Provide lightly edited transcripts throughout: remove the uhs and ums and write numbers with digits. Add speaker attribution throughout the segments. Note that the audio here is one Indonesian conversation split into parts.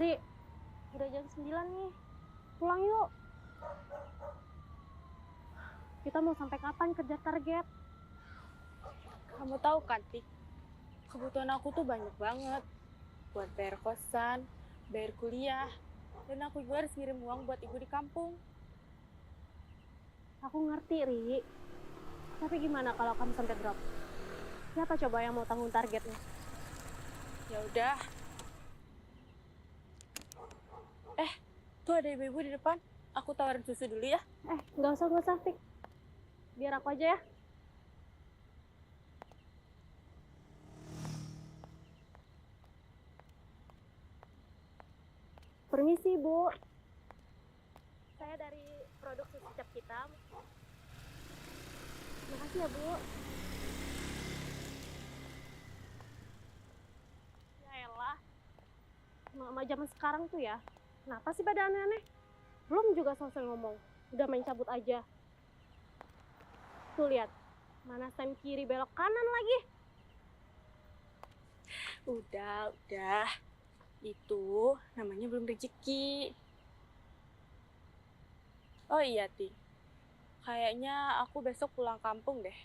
Speaker 1: Ri, udah jam 9 nih. Pulang yuk. Kita mau sampai kapan kejar target?
Speaker 2: Kamu tahu kan, Tik, kebutuhan aku tuh banyak banget. Buat bayar kosan, bayar kuliah, dan aku juga harus ngirim uang buat ibu di kampung.
Speaker 1: Aku ngerti, Ri. Tapi gimana kalau kamu sampai drop? Siapa coba yang mau tanggung targetnya?
Speaker 2: Ya udah. Tuh ada ibu-ibu di depan. Aku tawarin susu dulu ya.
Speaker 1: Nggak usah, Tik. Biar aku aja ya. Permisi, Bu. Saya dari produk susu cap hitam. Makasih ya, Bu. Ya elah. Mama zaman sekarang tuh ya. Kenapa sih pada aneh-aneh? Belum juga selesai ngomong. Udah main cabut aja. Tuh lihat. Mana stand kiri belok kanan lagi.
Speaker 2: Udah. Itu namanya belum rezeki. Oh iya, Tik. Kayaknya aku besok pulang kampung deh.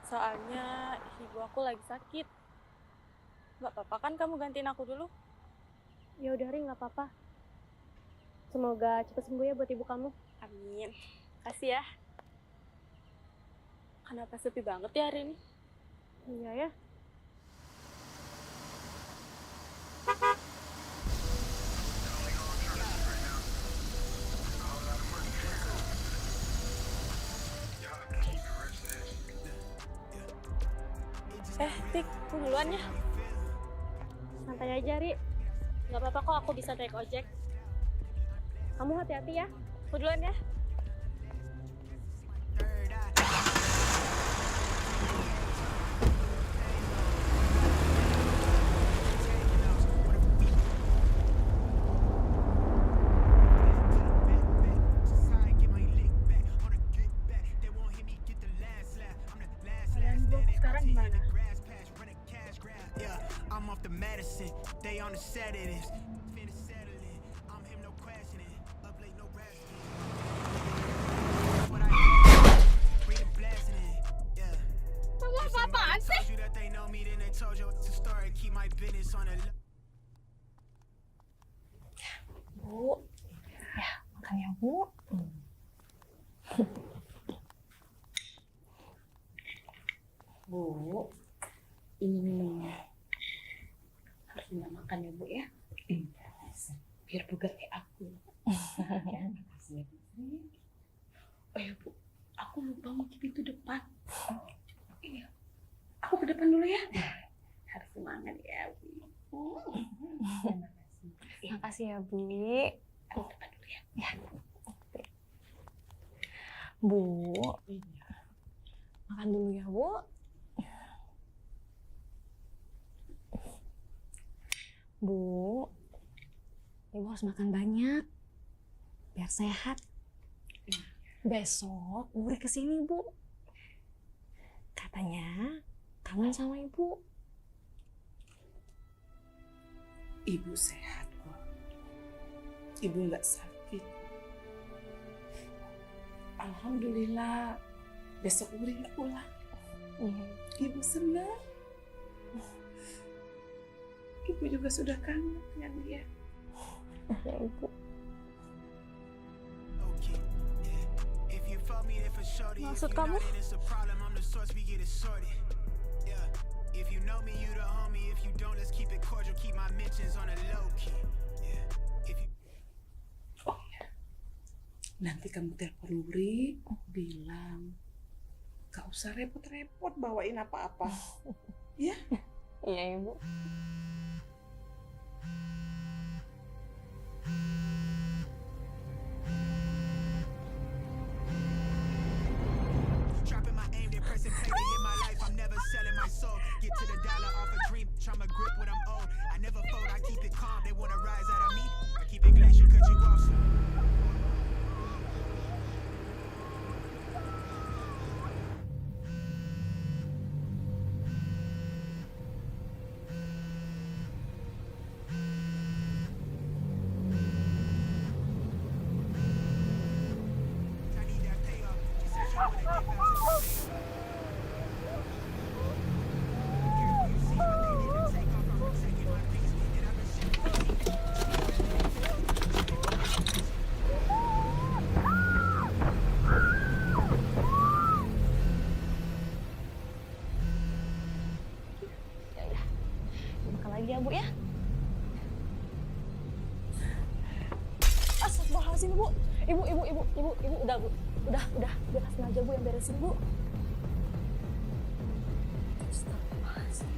Speaker 2: Soalnya ibu aku lagi sakit. Gak apa-apa kan kamu gantiin aku dulu?
Speaker 1: Ya udah, Ri, nggak apa-apa. Semoga cepat sembuh ya buat ibu kamu.
Speaker 2: Amin. Kasih ya. Kenapa sepi banget ya hari ini?
Speaker 1: Iya ya.
Speaker 2: Tik, aku duluan ya.
Speaker 1: Santai aja, Ri. Nggak apa-apa kok, aku bisa naik ojek. Kamu hati-hati ya.
Speaker 2: Aku duluan ya. Kalian bro, sekarang gimana?
Speaker 3: I'm off the medicine, they on the sedatives. Finna settle it, I'm him, no questioning. Up late, no resting. What I read a blasting, yeah.
Speaker 2: Kamu apa-apaan sih?
Speaker 3: Told you that they know me, then they told you it's a story. Keep my business on the low.
Speaker 2: Bu, ya makan ya Bu. Bu, ini minumnya. Harus minum makan ya Bu ya. Iya, biar bugar kayak aku. Ya, makasih ya Bu. Oh ya Bu, aku lupa kunci pintu depan. Iya, aku ke depan dulu ya. Harus semangat ya Bu.
Speaker 4: Makasih ya, Bu.
Speaker 2: Aku ke depan dulu ya. Ya.
Speaker 4: Bu, makan dulu ya, Bu. Bu, Ibu harus makan banyak, biar sehat. Besok Uri kesini, Bu. Katanya kangen sama Ibu.
Speaker 5: Ibu sehat kok. Ibu nggak sakit. Alhamdulillah. Besok Uri nggak pulang. Ibu senang. Ibu juga sudah kangen dengan dia.
Speaker 4: Ya, Ibu.
Speaker 3: Okay, yeah. If you fuck me, then for sure.
Speaker 2: Maksud kamu?
Speaker 3: It's a problem, I'm the source, we get it sorted. Yeah. If you know me, you the homie. If you don't, let's keep it cordial. Keep my mentions on a low key. Yeah. If you
Speaker 5: Oh ya, nanti kamu telepon Uri, bilang gak usah repot-repot bawain apa-apa. Ya?
Speaker 4: Iya, Ibu.
Speaker 3: dropping my aim, then pressing play to hit my life. I'm never selling my soul. Get to the dollar off a dream. Tryna grip what I'm owed. I never fold, I keep it calm. They wanna rise out of me. I keep it glacier, cut you off.
Speaker 4: ya Bu ya. Astagfirullahaladzim Bu. Ibu, udah Bu. Udah, biar sengaja Bu yang beresin Bu. Astagfirullahaladzim.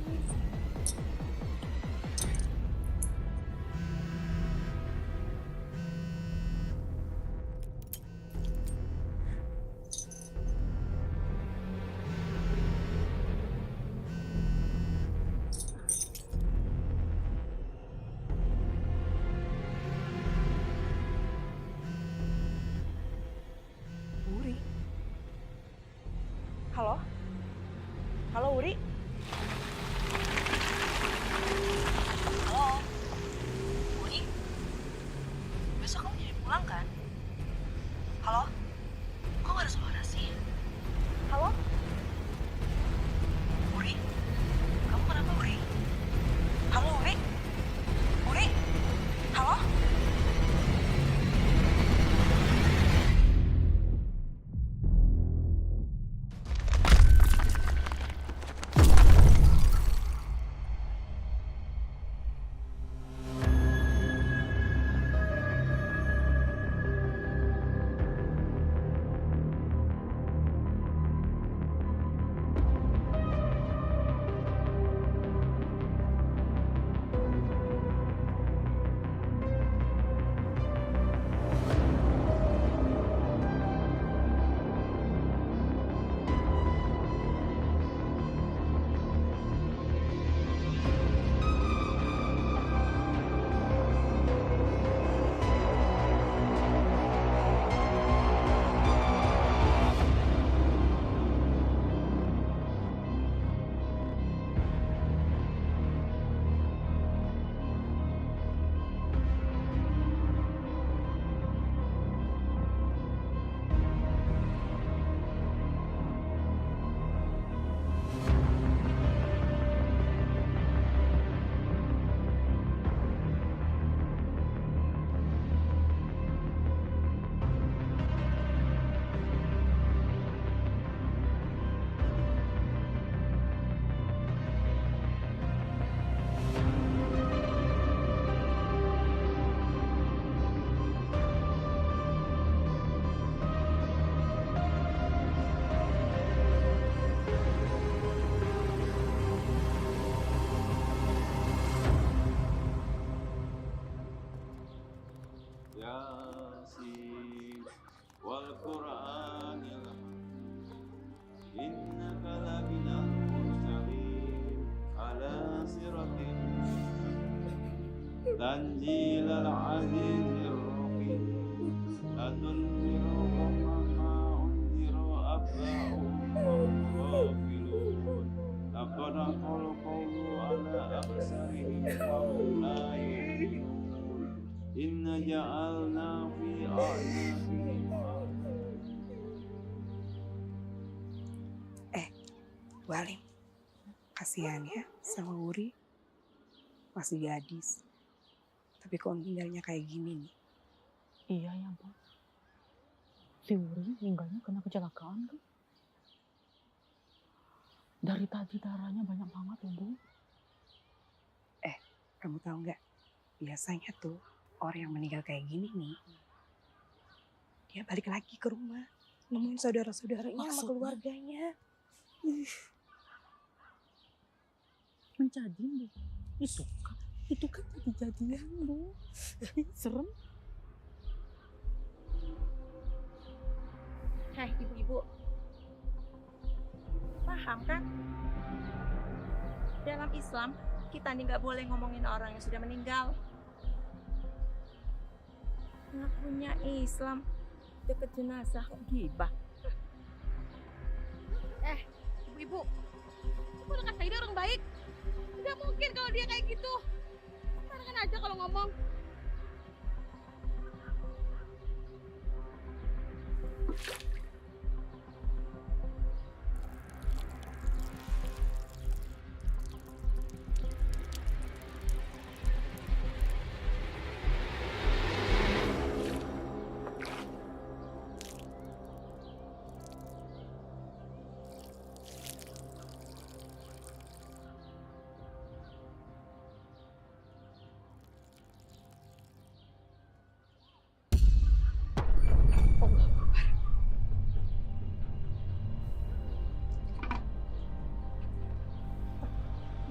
Speaker 2: Wuri. Halo? Halo Wuri?
Speaker 4: Halo. Wuri? Besok kamu jadi pulang kan? Halo? Kok gak ada suara sih? Halo? Wuri? Kamu kenapa Wuri? Halo Wuri? Wuri? Halo?
Speaker 6: Yasin wal Qur'anil innaka laminal mursalin ala siratin tanzilal azizir rahim latunziru ma unziru abba'uhum ghafilun laqad qala qawlu ala absarihim wa hum la yu'minun inna ja'alna fi a'naqihim
Speaker 5: Bu Halim, kasihan ya sama Wuri. Masih gadis. Tapi kok tinggalnya kayak gini nih.
Speaker 7: Iya ya Bu. Si Wuri meninggalnya kena kecelakaan kan? Dari tadi darahnya banyak banget loh Bu.
Speaker 5: Kamu tahu nggak? Biasanya tuh orang yang meninggal kayak gini nih, dia balik lagi ke rumah, nemuin saudara-saudaranya sama
Speaker 7: Maksudnya?
Speaker 5: keluarganya.
Speaker 7: Menjadi Bu. Itu kan kejadian Bu. Serem.
Speaker 2: Hei ibu-ibu, paham kan? Dalam Islam, kita nih nggak boleh ngomongin orang yang sudah meninggal. Ngakunya Islam, deket jenazah kok gibah.
Speaker 1: Ibu-ibu, ibu udah kata dia orang baik. Tidak mungkin kalau dia kayak gitu. Sembarangan aja kalau ngomong.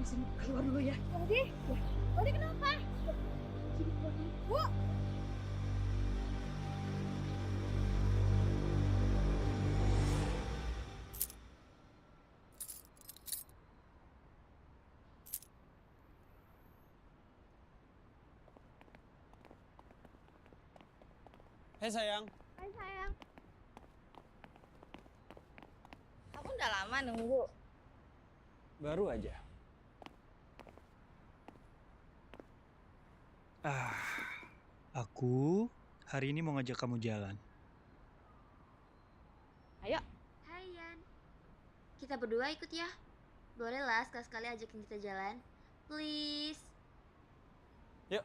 Speaker 5: sini keluar dulu ya.
Speaker 1: Bodi, Bodi kenapa? Bu,
Speaker 8: Hei sayang,
Speaker 1: hai sayang.
Speaker 4: Kamu udah lama nunggu.
Speaker 8: baru aja.
Speaker 9: Aku hari ini mau ngajak kamu jalan.
Speaker 4: Ayo.
Speaker 10: Hai Yan, kita berdua ikut ya. Boleh lah sekali-sekali ajakin kita jalan. Please.
Speaker 8: Yuk.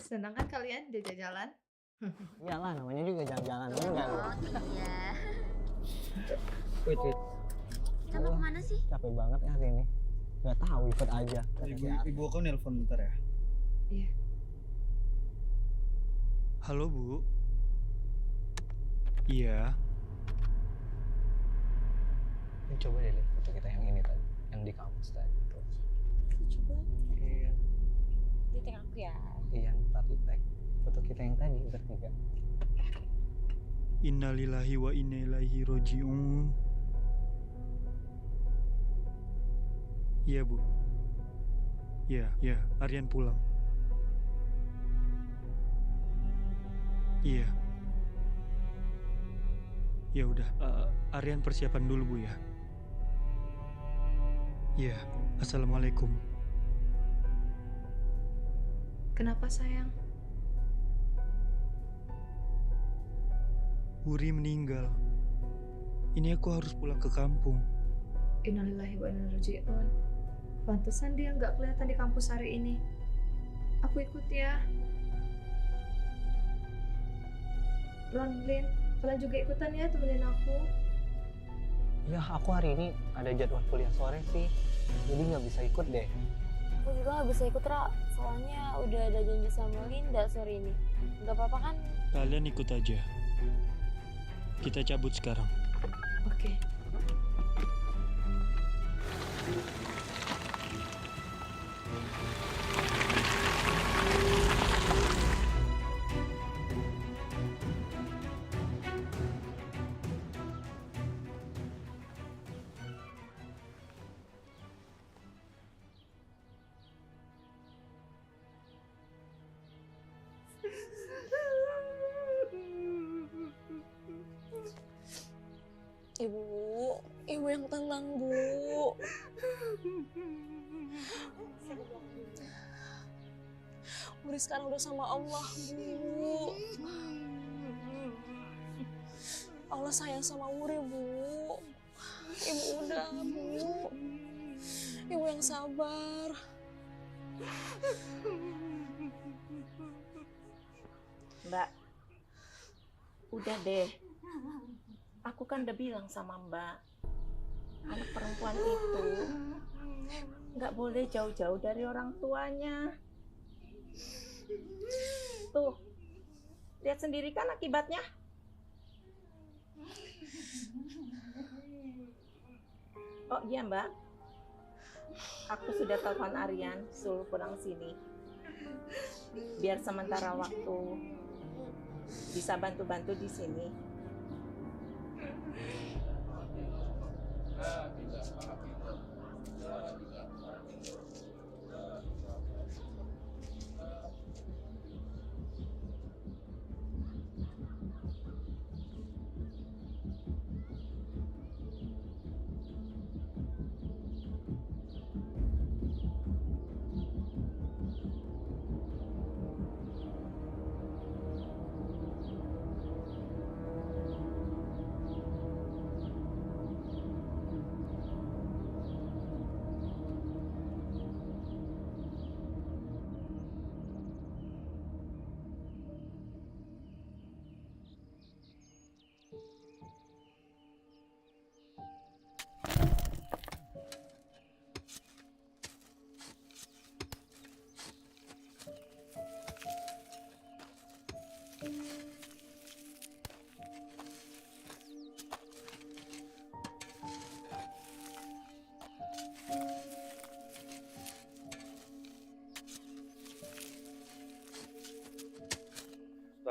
Speaker 2: Senang kan kalian diajak jalan?
Speaker 8: Iyalah, namanya juga jalan-jalan enggak.
Speaker 10: Oh iya.
Speaker 8: Wait.
Speaker 10: Kita mau kemana sih?
Speaker 8: Capek banget ya hari ini. Gak tahu, ikut aja.
Speaker 9: Ibu aku nelpon bentar ya.
Speaker 2: Iya.
Speaker 9: Halo Bu. Iya.
Speaker 8: Coba deh lihat foto kita yang ini tadi, yang di kampus tadi.
Speaker 4: Lucu banget.
Speaker 8: Iya.
Speaker 4: Di tag aku ya.
Speaker 8: Iya, ntar di tag foto kita yang tadi bertiga.
Speaker 9: Innalillahi wa inna ilaihi roji'un. Iya Bu. Iya, Aryan pulang. Iya. Ya udah, Aryan persiapan dulu Bu ya. Iya, assalamualaikum.
Speaker 2: Kenapa sayang?
Speaker 9: Wuri meninggal. Ini aku harus pulang ke kampung.
Speaker 2: Innalillahi wa inna ilaihi raji'un. Pantesan dia nggak kelihatan di kampus hari ini. Aku ikut ya. Ron, Lin, kalian juga ikutan ya temenin aku.
Speaker 8: Ya, aku hari ini ada jadwal kuliah sore sih. Jadi nggak bisa ikut deh.
Speaker 4: Aku juga gak bisa ikut, Ra. Soalnya udah ada janji sama Linda sore ini. Gak apa-apa kan?
Speaker 9: Kalian ikut aja. Kita cabut sekarang.
Speaker 2: Oke.
Speaker 4: Ibu yang tenang, Bu. Wuri sekarang udah sama Allah, Bu. Allah sayang sama Wuri, Bu. Ibu udah, Bu. Ibu yang sabar.
Speaker 11: Mbak, udah deh. Aku kan udah bilang sama Mbak, anak perempuan itu nggak boleh jauh-jauh dari orang tuanya. Tuh, lihat sendiri kan akibatnya. Oh iya Mbak, aku sudah telepon Aryan suruh pulang sini. Biar sementara waktu bisa bantu-bantu di sini.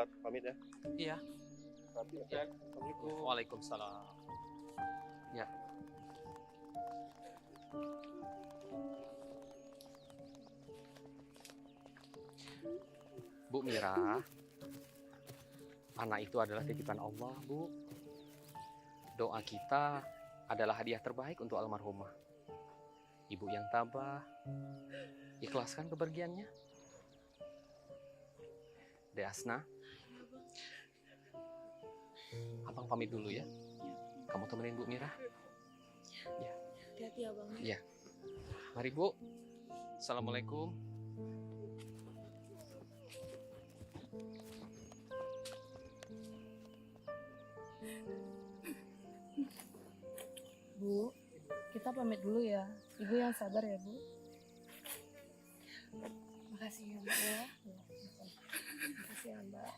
Speaker 12: sholat pamit ya.
Speaker 13: Iya.
Speaker 12: Ya. Assalamualaikum.
Speaker 13: Waalaikumsalam. Ya. Bu Mira, anak itu adalah titipan Allah, Bu. Doa kita adalah hadiah terbaik untuk almarhumah. Ibu yang tabah, ikhlaskan kepergiannya. Dek Asna, Abang pamit dulu ya. Kamu temenin Bu Mira. Ya.
Speaker 4: Hati-hati ya Bang.
Speaker 13: Ya. Mari Bu. Assalamualaikum.
Speaker 14: Bu, kita pamit dulu ya. Ibu yang sabar ya, Bu. Makasih ya, Mbak ya. Makasih ya, Mbak.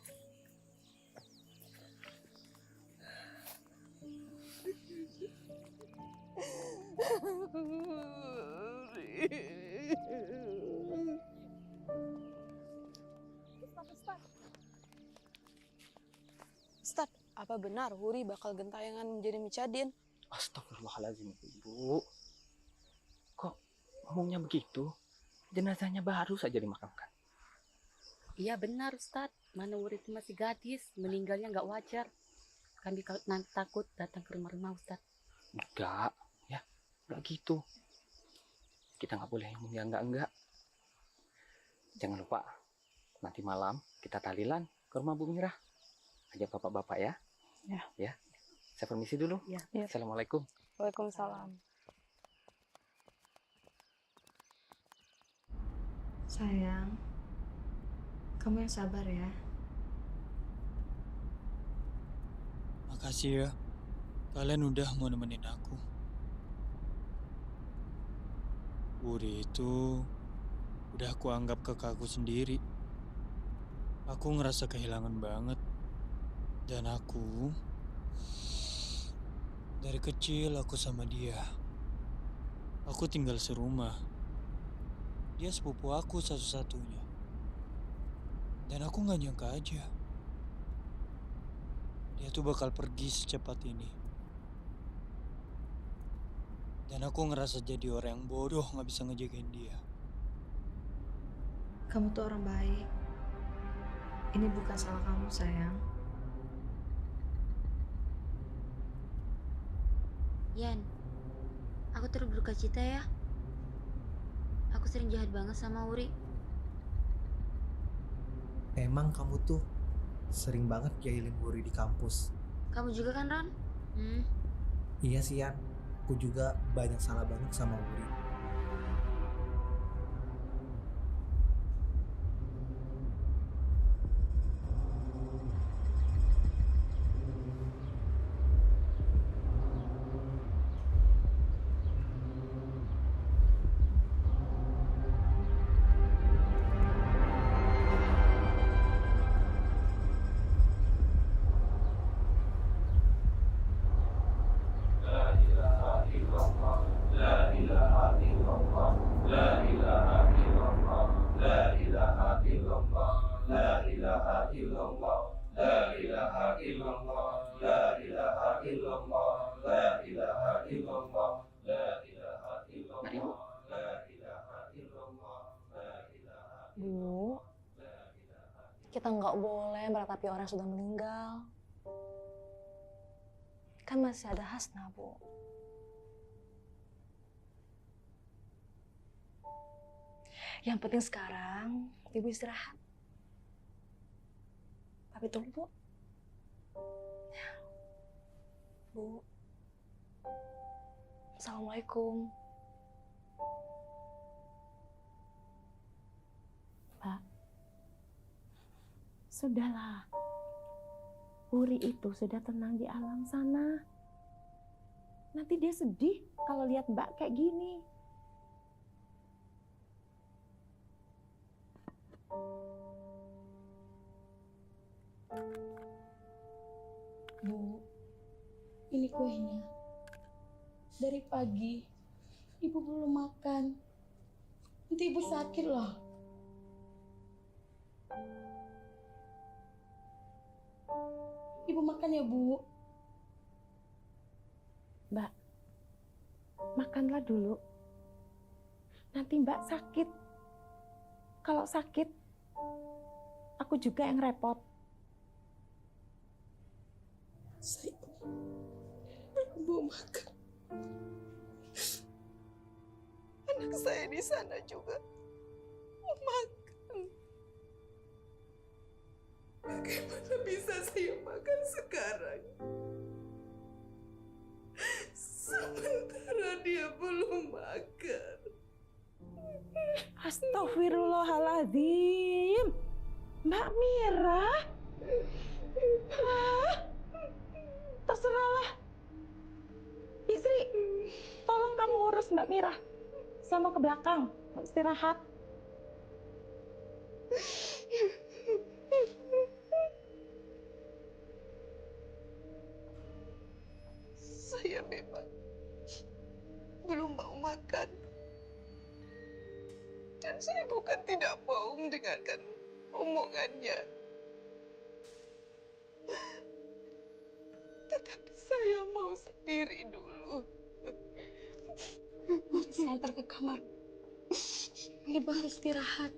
Speaker 15: Ustaz, apa benar Wuri bakal gentayangan menjadi Micadin?
Speaker 13: Astagfirullahaladzim, Ibu. Kok ngomongnya begitu? Jenazahnya baru saja dimakamkan.
Speaker 16: Iya benar Ustadz, mana Wuri itu masih gadis, meninggalnya nggak wajar. Kami takut datang ke rumah-rumah Ustadz.
Speaker 13: Enggak, ya, enggak gitu. Kita nggak boleh ngomong yang enggak. Jangan lupa, nanti malam kita tahlilan ke rumah Bu Mirah. Ajak bapak-bapak ya.
Speaker 14: Ya.
Speaker 13: Ya. Saya permisi dulu.
Speaker 14: Ya.
Speaker 13: Assalamualaikum.
Speaker 15: Waalaikumsalam.
Speaker 17: Sayang, kamu yang sabar ya.
Speaker 9: Makasih ya. Kalian udah mau nemenin aku. Wuri itu udah aku anggap kakakku sendiri. Aku ngerasa kehilangan banget. Dan aku dari kecil aku sama dia. Aku tinggal serumah. Dia sepupu aku satu-satunya. Dan aku gak nyangka aja dia tuh bakal pergi secepat ini. Dan aku ngerasa jadi orang yang bodoh gak bisa ngejagain dia.
Speaker 17: Kamu tuh orang baik. Ini bukan salah kamu, sayang.
Speaker 10: Yan, aku turut berduka cita ya. Aku sering jahat banget sama Wuri.
Speaker 18: Emang kamu tuh sering banget jahilin Wuri di kampus.
Speaker 10: Kamu juga kan, Ron?
Speaker 18: Iya sih, Yan. Aku juga banyak salah banget sama Wuri.
Speaker 15: Bu, kita nggak boleh meratapi orang yang sudah meninggal. Kan masih ada Hasna, Bu. Yang penting sekarang Ibu istirahat. Tapi tunggu, Bu. Bu. Assalamualaikum.
Speaker 1: Pak, sudahlah. Wuri itu sudah tenang di alam sana. Nanti dia sedih kalau lihat Mbak kayak gini.
Speaker 14: Bu, ini kuenya. Dari pagi, Ibu belum makan. Nanti Ibu sakit loh.
Speaker 2: Ibu makan ya, Bu.
Speaker 11: Mbak, makanlah dulu. Nanti Mbak sakit. Kalau sakit, aku juga yang repot.
Speaker 2: Saya mau makan. Anak saya di sana juga mau makan. Bagaimana bisa saya makan sekarang? Sementara dia belum makan.
Speaker 11: Astagfirullahaladzim. Mbak Mira. Terserahlah. Istri, tolong kamu urus Mbak Mira. Sama ke belakang, istirahat.
Speaker 2: Saya memang belum mau makan. Dan saya bukan tidak mau mendengarkan omongannya. Tetapi saya mau sendiri dulu. Saya antar ke kamar. Ibu harus istirahat.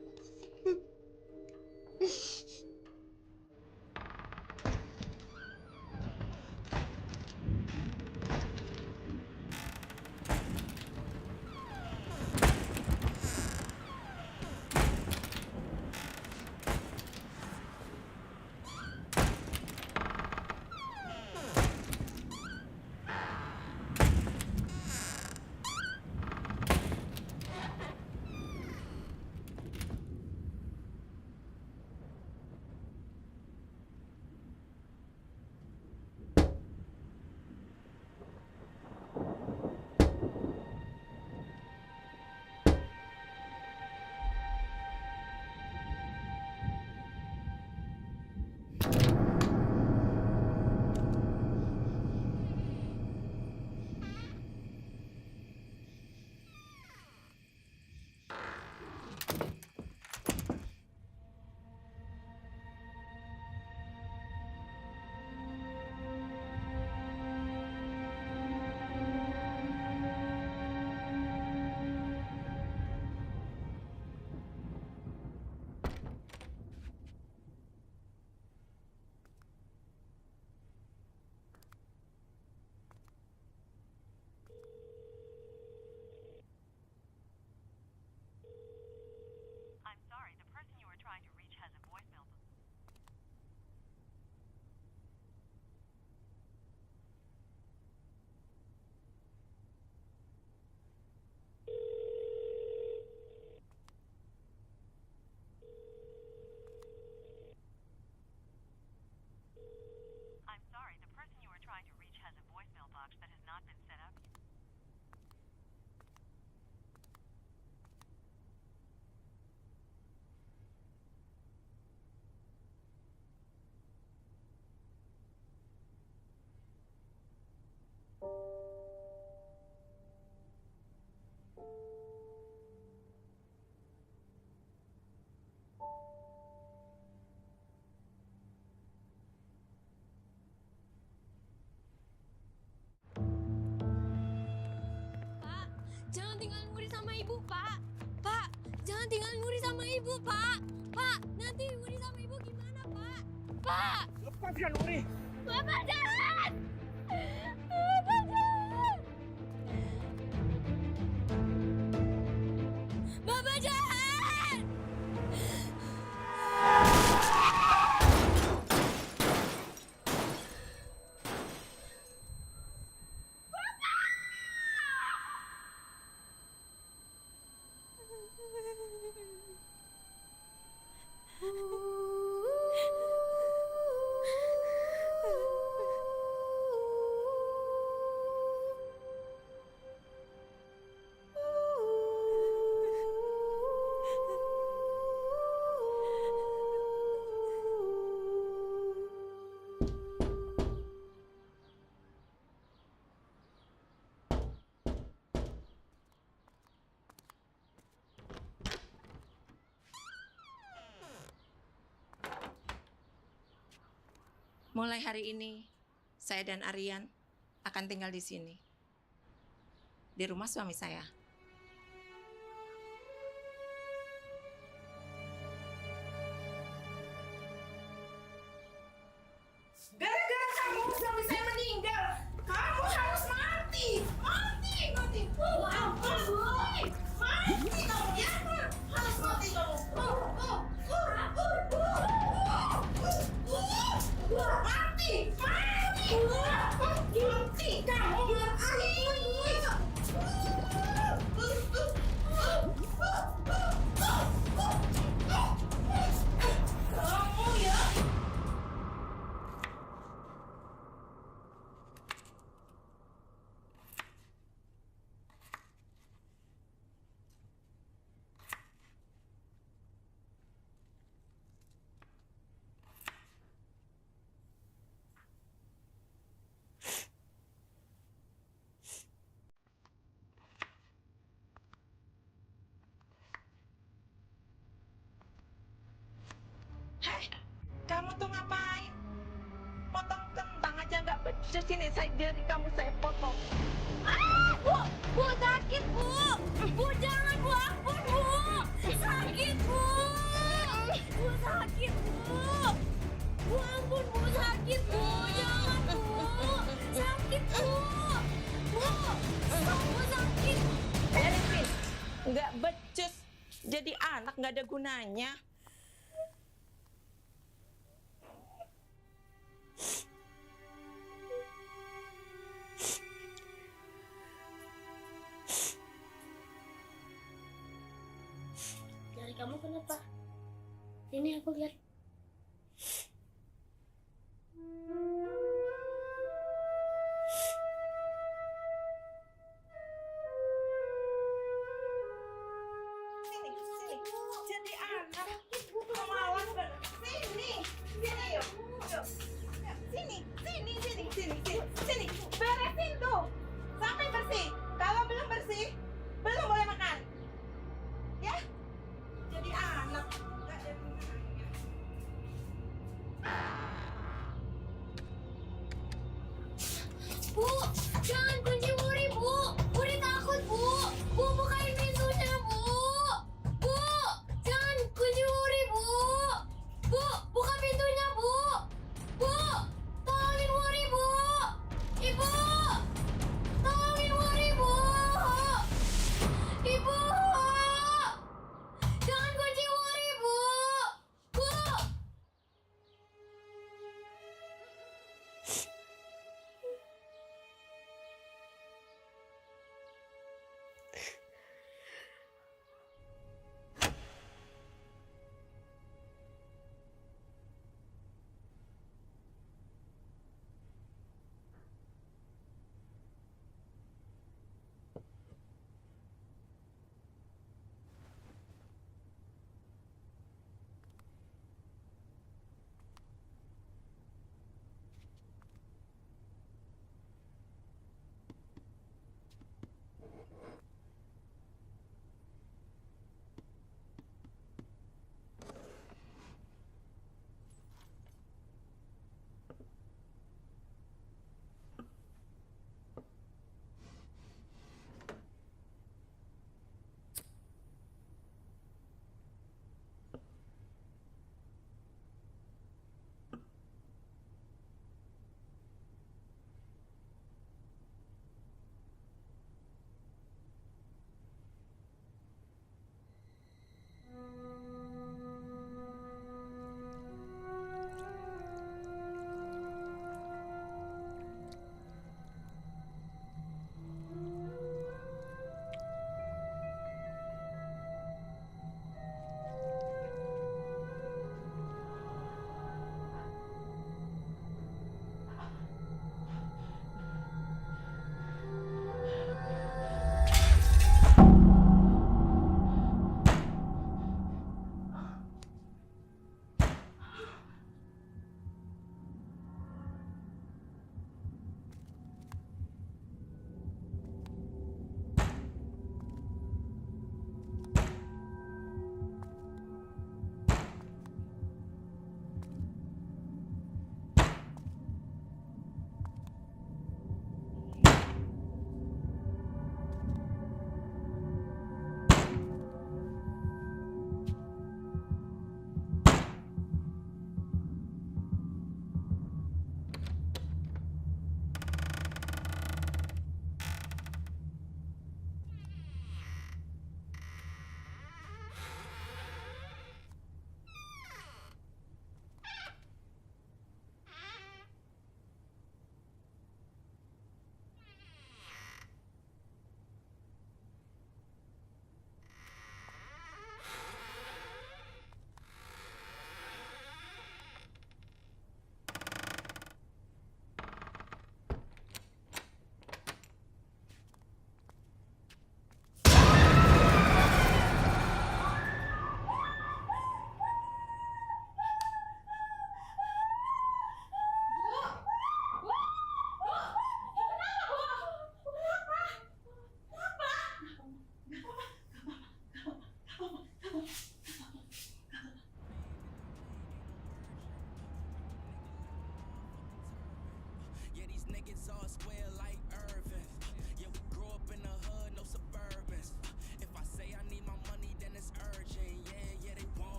Speaker 4: Jangan tinggalin Wuri sama ibu, Pak. Pak, jangan tinggalin Wuri sama ibu, Pak. Pak, nanti Wuri sama ibu gimana, Pak? Pak!
Speaker 12: Lepaskan Wuri!
Speaker 4: Bapak jangan! Bapak jangan! Bapak jangan!
Speaker 11: Mulai hari ini, saya dan Aryan akan tinggal di sini. Di rumah suami saya. Gara-gara kamu suami saya meninggal, kamu harus mati. Mati, mati. Mati kamu ya. Harus mati kamu. Mati, mati. Mati kamu. Kamu ya. Hei, kamu tuh ngapain? Potong kentang aja nggak becus ini, saya jari kamu saya potong.
Speaker 4: Bu sakit bu. Bu jangan bu, ampun bu. Sakit bu. Bu sakit bu. Bu ampun bu sakit bu. Jangan bu. Sakit bu. Bu, bu sakit.
Speaker 11: Beresin, nggak becus. Jadi anak nggak ada gunanya.
Speaker 4: Jari kamu kenapa? Ini aku lihat.
Speaker 11: Sini, sini. Jadi anak. Malas banget. Sini, sini yuk. Yuk. Sini, sini, sini, sini, sini, sini. Beresin tuh. Sampai bersih. Kalau belum bersih, belum boleh makan. Ya? Jadi anak. Nggak ada gunanya.
Speaker 4: Bu, jangan kunci Wuri bu. Wuri takut bu. Bu bukain pintunya bu. Bu, jangan kunci Wuri bu. Bu, buka pintunya bu. Bu, tolongin Wuri bu.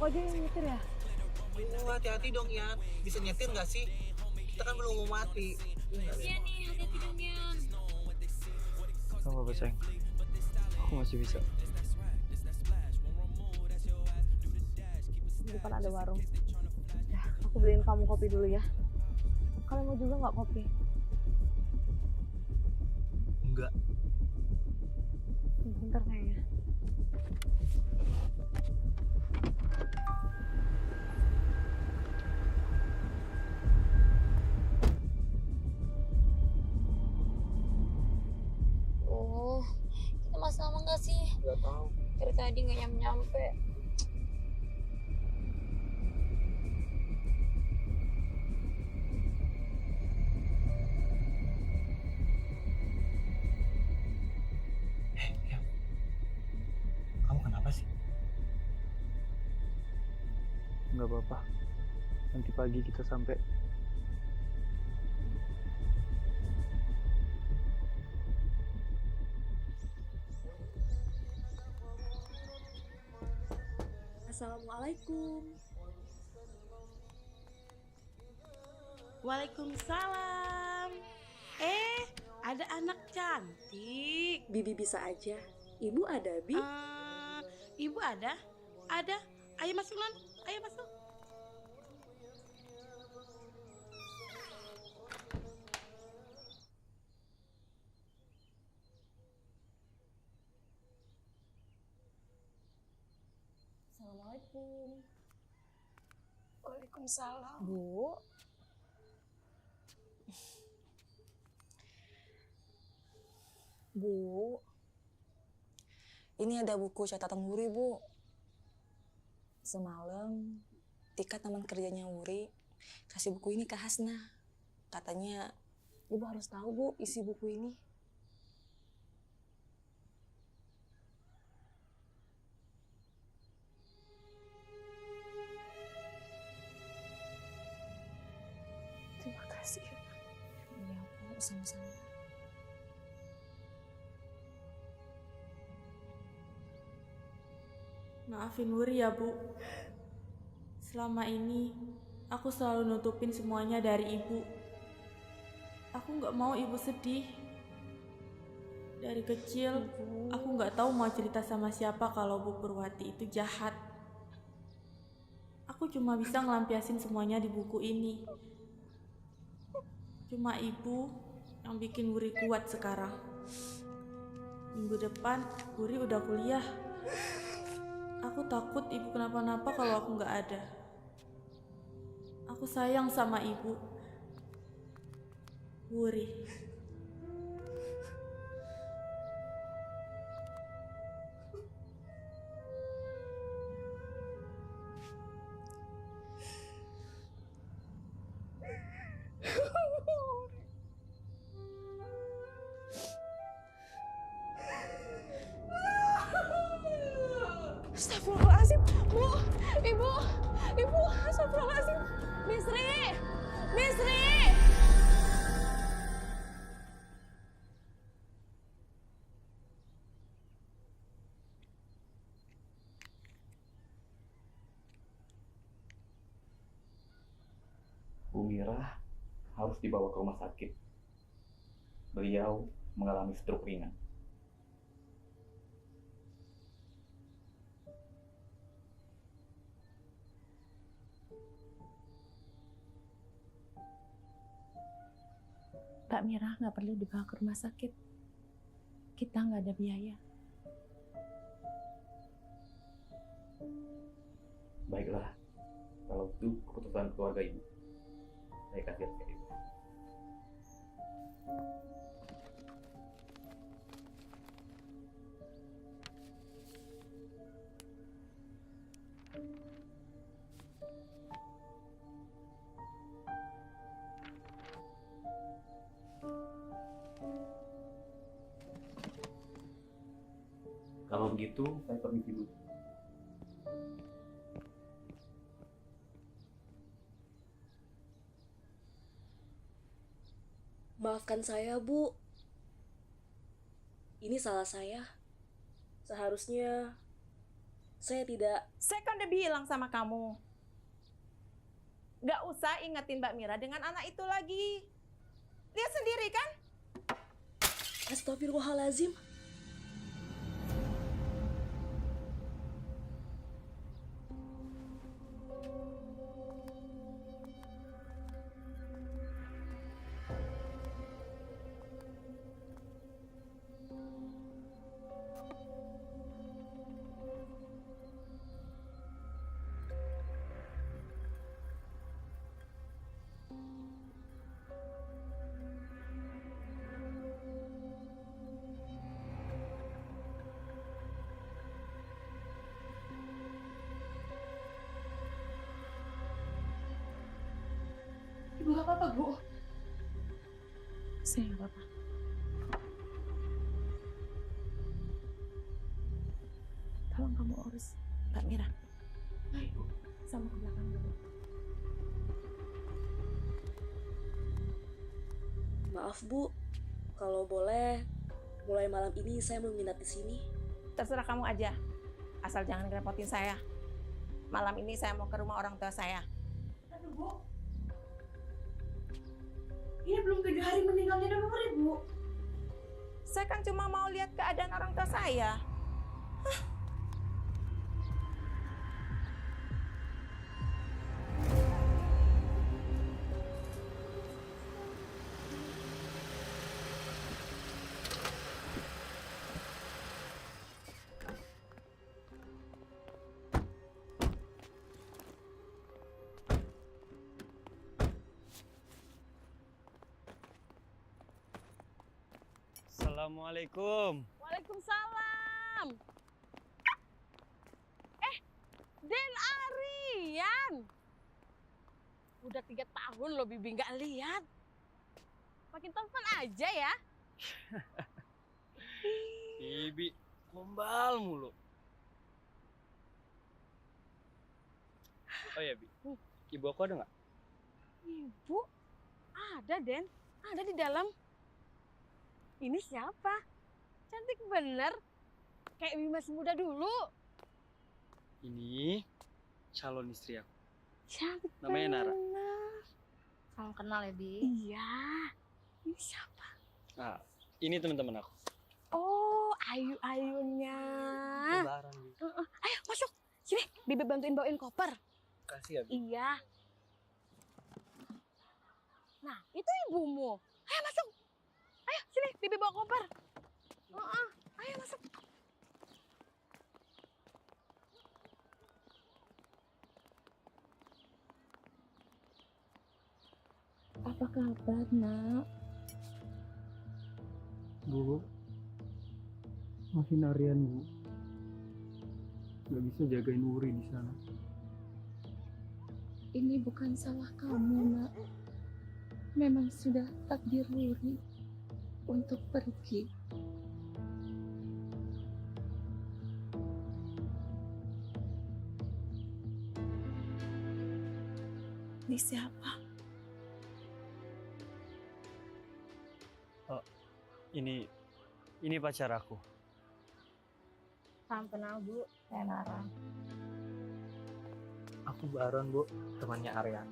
Speaker 1: aku aja yang nyetir ya?
Speaker 18: Oh, hati-hati dong Ian. Bisa nyetir nggak sih? Kita kan belum mau mati.
Speaker 4: Iya nih, hati-hati dong Yan.
Speaker 9: Gak apa-apa sayang. Aku masih bisa.
Speaker 15: Di depan ada warung. Ya, aku beliin kamu kopi dulu ya. Kalian mau juga nggak kopi?
Speaker 18: Enggak.
Speaker 15: Bentar sayangnya.
Speaker 4: Oh, kita masih lama nggak sih?
Speaker 18: Nggak tahu.
Speaker 4: Dari tadi nggak nyampe.
Speaker 18: Kamu kenapa sih?
Speaker 9: Nggak apa-apa. Nanti pagi kita sampai.
Speaker 15: Assalamualaikum.
Speaker 11: Waalaikumsalam. Ada anak cantik.
Speaker 15: Bibi bisa aja. Ibu ada, Bi?
Speaker 11: Ibu ada? Ada. Ayo masuk, Non. Ayo masuk.
Speaker 15: Assalamualaikum.
Speaker 5: Waalaikumsalam.
Speaker 15: Bu. Bu. Ini ada buku catatan Wuri, Bu. Semalam Tika teman kerjanya Wuri kasih buku ini ke Hasna. Katanya Ibu harus tahu, Bu, isi buku ini.
Speaker 5: Terima kasih.
Speaker 15: Iya, Bu, sama-sama.
Speaker 19: Maafin Wuri ya, Bu. Selama ini, aku selalu nutupin semuanya dari Ibu. Aku nggak mau Ibu sedih. Dari kecil, aku nggak tahu mau cerita sama siapa kalau Bu Purwati itu jahat. Aku cuma bisa ngelampiasin semuanya di buku ini. Cuma Ibu yang bikin Wuri kuat sekarang. Minggu depan, Wuri udah kuliah. Aku takut Ibu kenapa-napa kalau aku nggak ada. Aku sayang sama Ibu. Wuri.
Speaker 15: Astagfirullahaladzim, Bu, Ibu, astagfirullahaladzim. Bisri, Bisri.
Speaker 13: Bu Mira harus dibawa ke rumah sakit. Beliau mengalami stroke ringan.
Speaker 17: Mbak Mira nggak perlu dibawa ke rumah sakit. Kita nggak ada biaya.
Speaker 13: Baiklah, kalau itu keputusan keluarga Ibu. Saya kasih resep Ibu. Kalau begitu, saya permisi dulu.
Speaker 15: Maafkan saya, Bu. Ini salah saya. Seharusnya Saya tidak.
Speaker 11: Saya kan udah bilang sama kamu. Gak usah ingetin Mbak Mira dengan anak itu lagi. Lihat sendiri kan?
Speaker 15: Astagfirullahalazim.
Speaker 11: Ibu gak apa-apa, Bu.
Speaker 15: Saya nggak apa-apa. Tolong kamu urus Mbak Mira.
Speaker 11: Ayo, sama ke belakang dulu.
Speaker 15: Maaf Bu, kalau boleh mulai malam ini saya mau nginap di sini.
Speaker 11: Terserah kamu aja. Asal jangan ngerepotin saya. Malam ini saya mau ke rumah orang tua saya. Aduh, Bu. Ini belum 7 hari meninggalnya udah nomor Ibu. Saya kan cuma mau lihat keadaan orang tua saya.
Speaker 9: Assalamualaikum.
Speaker 1: Waalaikumsalam. Den Arian. Udah 3 tahun loh Bibi nggak lihat. Makin telepon aja ya.
Speaker 9: Bibi, gombal mulu. Oh ya, Bi. Ibu aku ada nggak?
Speaker 1: Ibu? Ada, Den. Ada di dalam. Ini siapa? Cantik bener. Kayak Bibi masih muda dulu.
Speaker 9: Ini calon istri aku.
Speaker 1: Cantik
Speaker 9: Namanya Nara.
Speaker 16: Salam kenal ya, Bi.
Speaker 1: Iya. Ini siapa?
Speaker 9: Nah, ini teman-teman aku.
Speaker 1: Oh, Ayu-ayunya.
Speaker 9: Lebaran, Bi.
Speaker 1: Ayo masuk. Sini, Bibi bantuin bawain koper.
Speaker 9: Kasih ya, Bi.
Speaker 1: Iya. Nah, itu ibumu. Ayo masuk. Ayo, sini, Bibi bawa koper. Ayo masuk.
Speaker 15: Apa kabar, Nak?
Speaker 9: Bu, maafin Aryan, Bu. Gak bisa jagain Wuri di sana.
Speaker 15: Ini bukan salah kamu, Nak. Memang sudah takdir Wuri untuk pergi. Ini siapa?
Speaker 9: Oh, ini pacar aku.
Speaker 16: Salam kenal, Bu. Saya Nara.
Speaker 8: Aku Baron, Bu, temannya Arya.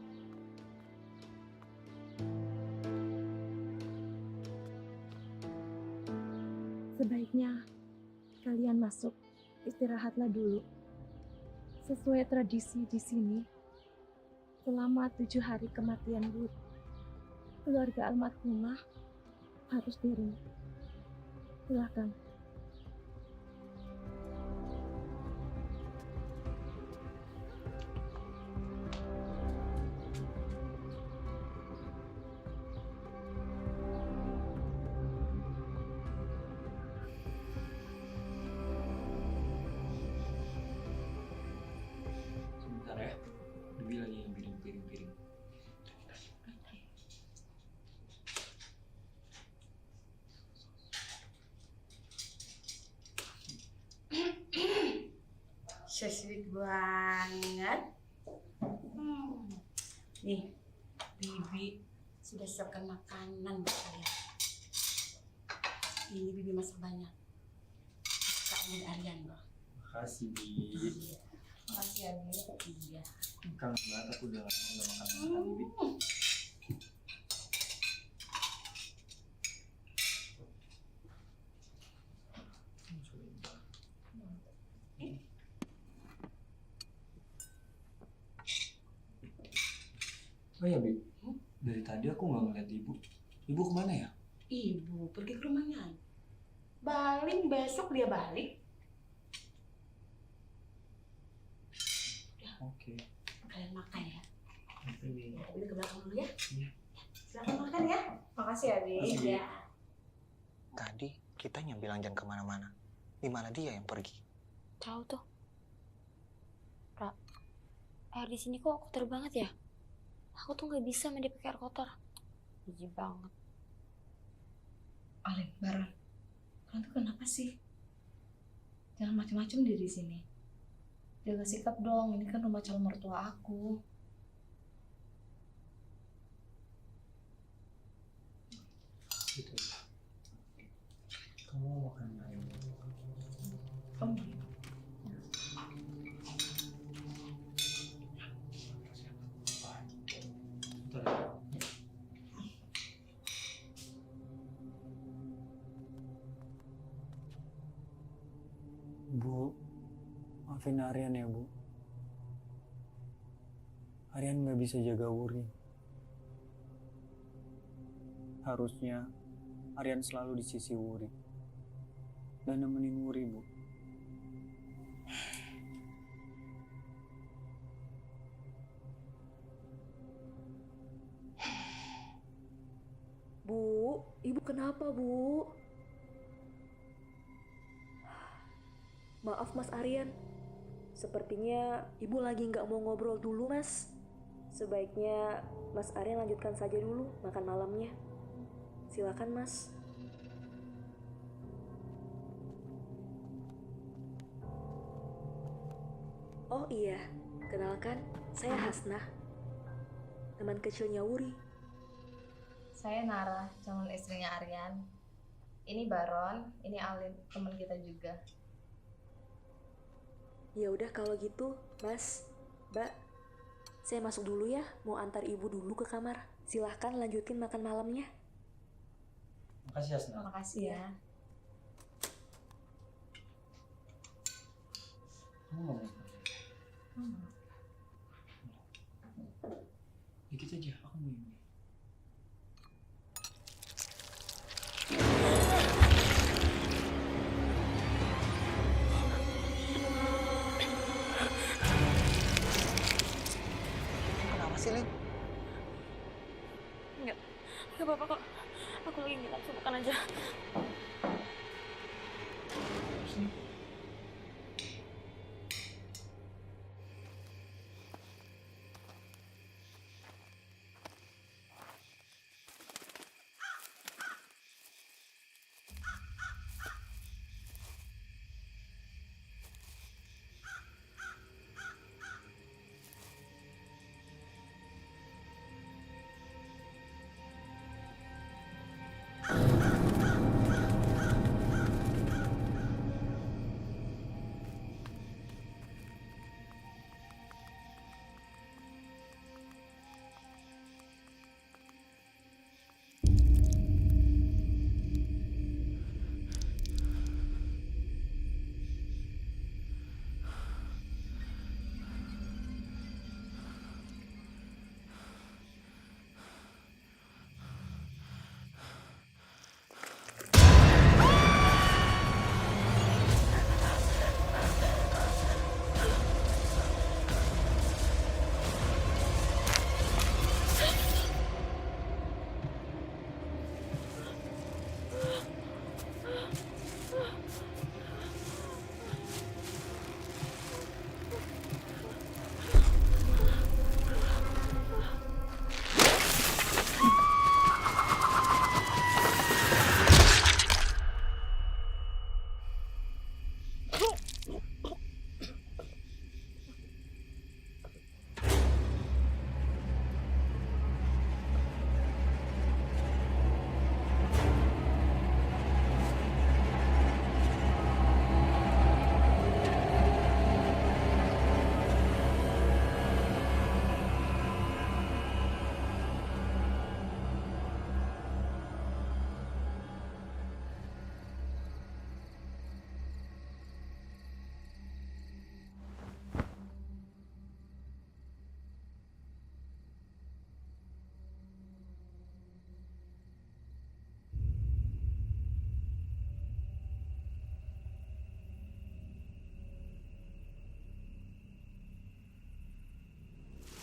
Speaker 15: Sebaiknya kalian masuk, istirahatlah dulu. Sesuai tradisi di sini, selama 7 hari kematian Wuri, keluarga almarhumah harus diri. Silakan.
Speaker 13: Sebentar ya, Bibi lagi ambilin piring-piring.
Speaker 2: So sweet banget. Nih, Bibi sudah siapkan makanan buat kalian. Ini Bibi masak banyak. Suka dengan Aryan loh.
Speaker 9: Makasih, Bi.
Speaker 15: Makasih ya, Bi. Iya.
Speaker 9: Kangen banget aku udah lama gak makan Bi. Oh ya, Bi. Dari tadi aku nggak ngeliat ibu. Ibu kemana ya?
Speaker 2: Ibu pergi ke rumahnya. Balik besok dia balik.
Speaker 9: Oke.
Speaker 2: Kalian makan ya.
Speaker 9: Oke, Bi.
Speaker 2: Abi ke belakang dulu ya.
Speaker 9: Iya.
Speaker 2: Silakan makan ya. Makasih ya, Bi.
Speaker 9: Makasih, Bi.
Speaker 2: Ya.
Speaker 8: Tadi kita yang bilang jangan kemana-mana. Di mana dia yang pergi?
Speaker 10: Tahu tuh. Ra, air di sini kok kotor banget ya? Aku tuh nggak bisa mandi pakai air kotor. Jijik banget.
Speaker 2: Alin, Baron. Kalian tuh kenapa sih? Jangan macam-macam di sini. Jaga sikap dong, ini kan rumah calon mertua aku.
Speaker 9: Gitu. Kamu mau makan ayam?
Speaker 2: Oh,
Speaker 9: Bentar ya. Bu, maafin Aryan ya, Bu. Aryan nggak bisa jaga Wuri. Harusnya Aryan selalu di sisi Wuri dan nemenin Wuri, Bu.
Speaker 17: Bu, ibu kenapa, Bu? Maaf, Mas Aryan. Sepertinya ibu lagi nggak mau ngobrol dulu, Mas. Sebaiknya Mas Aryan lanjutkan saja dulu makan malamnya. Silakan, Mas. Oh iya, kenalkan, saya Hasnah, teman kecilnya Wuri.
Speaker 15: Saya Nara, calon istrinya Aryan. Ini Baron, ini Alin, teman kita juga.
Speaker 17: Ya udah kalau gitu, Mas, Mbak, saya masuk dulu ya, mau antar ibu dulu ke kamar. Silahkan lanjutin makan malamnya.
Speaker 9: Makasih, Hasnah.
Speaker 15: Makasih ya.
Speaker 9: Kamu nggak mau makan? Dikit aja, aku mau ini.
Speaker 8: Kenapa sih, Lin?
Speaker 1: Nggak apa-apa kok. Aku lagi nggak nafsu makan aja.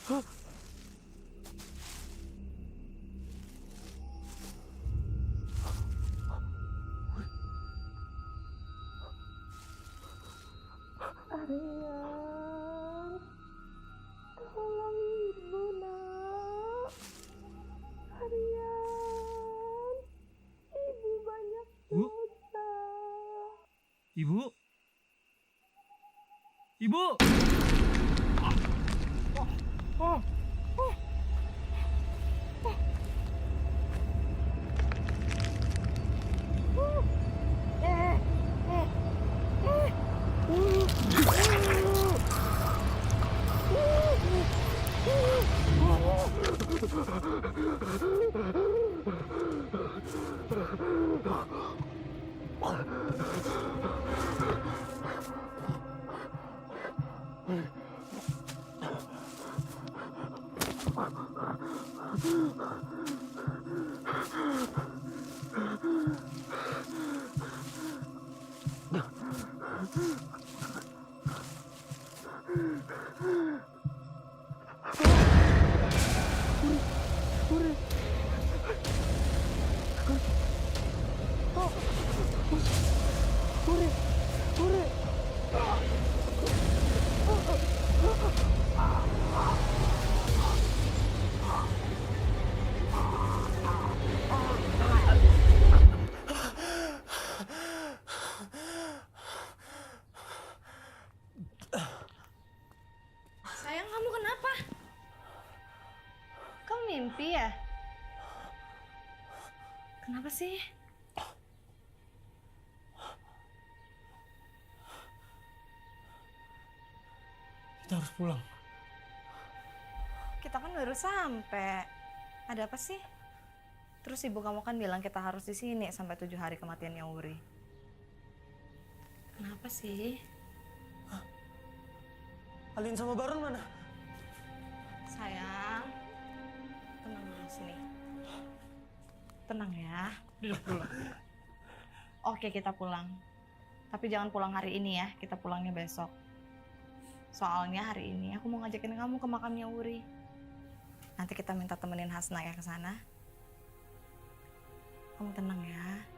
Speaker 11: Aryan, tolong ibu nak. Aryan, ibu banyak dosa.
Speaker 9: Ibu? Ibu!
Speaker 15: Sayang, kamu kenapa? Kamu mimpi ya? Kenapa sih?
Speaker 9: Kita harus pulang.
Speaker 15: Kita kan baru sampai. Ada apa sih? Terus ibu kamu kan bilang kita harus di sini sampai 7 hari kematiannya Wuri. Kenapa sih?
Speaker 8: Alin sama Baron mana?
Speaker 15: Sayang, tenang dulu sini. Tenang ya. Oke, kita pulang. Tapi jangan pulang hari ini ya, kita pulangnya besok. Soalnya hari ini aku mau ngajakin kamu ke makamnya Wuri. Nanti kita minta temenin Hasna ya ke sana. Kamu tenang ya.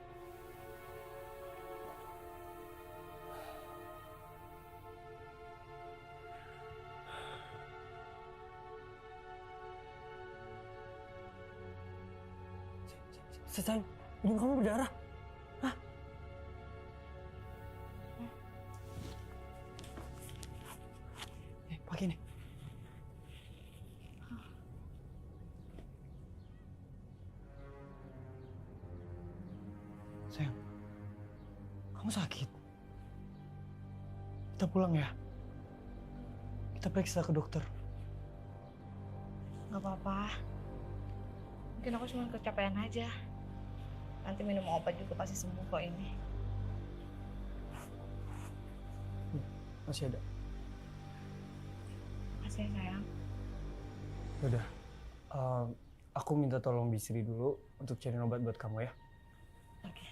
Speaker 8: Sayang, hidung kamu berdarah. Hah? Pakai nih. Sayang, kamu sakit. Kita pulang ya. Kita periksa ke dokter.
Speaker 15: Gak apa-apa. Mungkin aku cuma kecapean aja. Nanti minum obat juga pasti sembuh kok ini.
Speaker 8: Masih ada.
Speaker 15: Makasih ya sayang.
Speaker 8: Udah. Aku minta tolong Bisri dulu untuk cari obat buat kamu ya.
Speaker 15: Oke.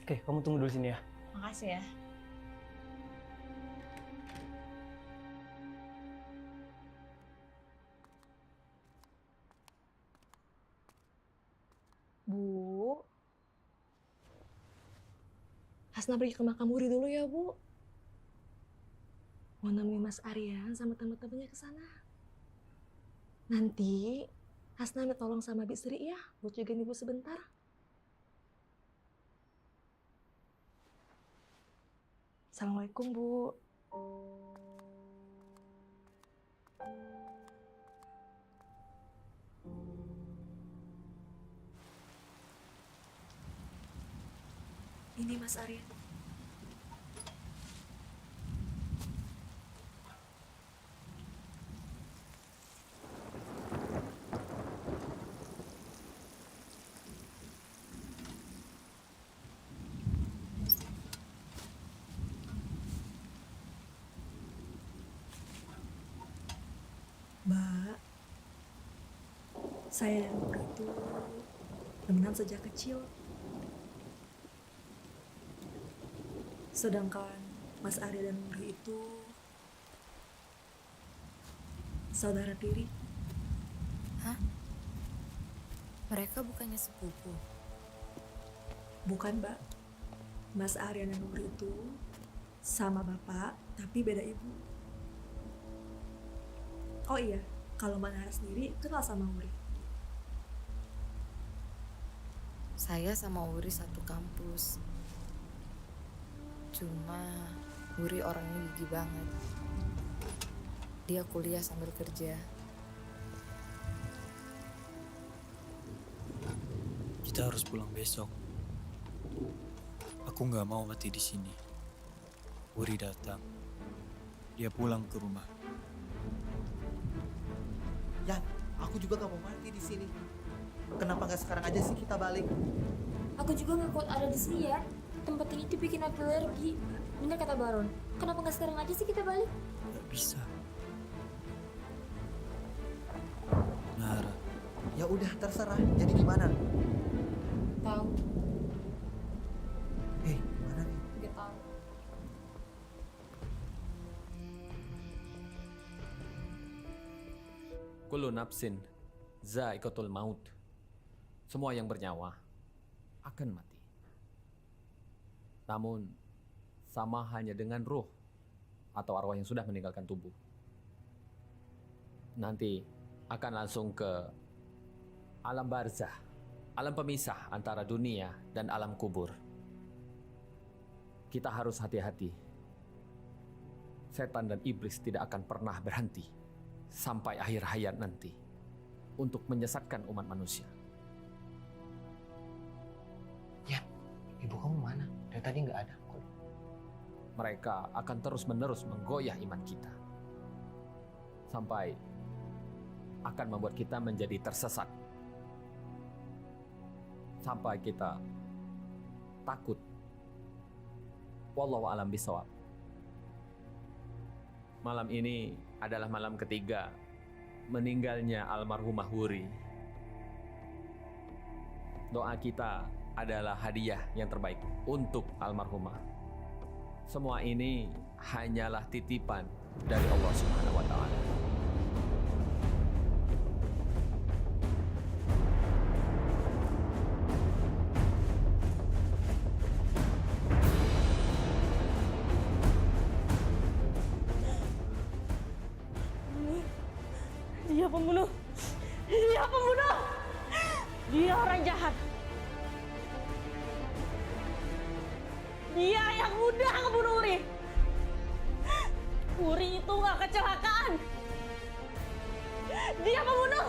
Speaker 8: Oke, kamu tunggu dulu sini ya.
Speaker 15: Makasih ya.
Speaker 17: Bu, Hasna pergi ke makam Wuri dulu ya, Bu. Mau nemenin Mas Aryan sama teman-temannya ke sana. Nanti Hasna minta tolong sama Bisri ya, buat jagain Ibu sebentar. Assalamualaikum, Bu. Ini Mas Aryan. Mbak, saya dan Mbak itu temenan sejak kecil. Sedangkan Mas Arya dan Wuri itu saudara tiri.
Speaker 20: Hah? Mereka bukannya sepupu?
Speaker 17: Bukan, Mbak. Mas Aryan dan Wuri itu sama bapak, tapi beda ibu. Oh iya, kalau Mbak Nara sendiri kenal sama Wuri?
Speaker 20: Saya sama Wuri satu kampus. Cuma Wuri orangnya gigih banget. Dia kuliah sambil kerja.
Speaker 9: Kita harus pulang besok. Aku nggak mau mati di sini. Wuri datang. Dia pulang ke rumah.
Speaker 18: Ya, aku juga gak mau mati di sini. Kenapa nggak sekarang aja sih kita balik?
Speaker 4: Aku juga nggak kuat ada di sini ya. Tempat ini tuh bikin aku alergi. Bener kata Baron. Kenapa nggak sekarang aja sih kita balik?
Speaker 9: Nggak bisa. Nara.
Speaker 18: Ya udah terserah. Jadi gimana?
Speaker 4: Tahu.
Speaker 18: Gimana nih?
Speaker 4: Gak tahu.
Speaker 13: Kullu nafsin za'iqatul maut. Semua yang bernyawa akan mati. Namun sama hanya dengan ruh atau arwah yang sudah meninggalkan tubuh. Nanti akan langsung ke alam barzah, alam pemisah antara dunia dan alam kubur. Kita harus hati-hati. Setan dan iblis tidak akan pernah berhenti sampai akhir hayat nanti untuk menyesatkan umat manusia. Ya, ibu kamu mana? Dari tadi nggak ada. Mereka akan terus-menerus menggoyah iman kita sampai akan membuat kita menjadi tersesat, sampai kita takut. Wallahu a'lam bishawab. Malam ini adalah malam ketiga meninggalnya almarhumah Wuri. Doa kita adalah hadiah yang terbaik untuk almarhumah. Semua ini hanyalah titipan dari Allah Subhanahu wa Ta'ala.
Speaker 1: Dia pembunuh. Dia pembunuh. Dia orang jahat. Dia yang udah ngebunuh Wuri. Wuri itu nggak kecelakaan. Dia pembunuh.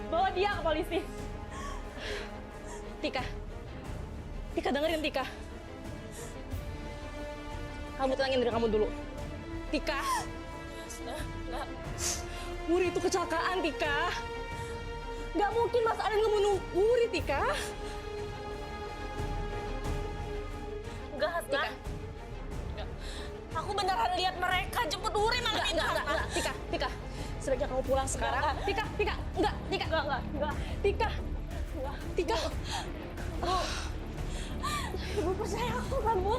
Speaker 1: Bawa dia ke polisi. Tika. Tika dengerin Tika. Kamu tenangin diri kamu dulu. Tika. Nggak. Wuri itu kecelakaan, Tika. Nggak mungkin Mas Aryan ngebunuh Wuri, Tika. Enggak, Hasna. Enggak. Aku beneran lihat mereka jemput Wuri malam itu. Enggak. Tika. Sebaiknya kamu pulang sekarang. Tika. Enggak. Tika. Tika. Bu. Ibu percaya aku kan, Bu?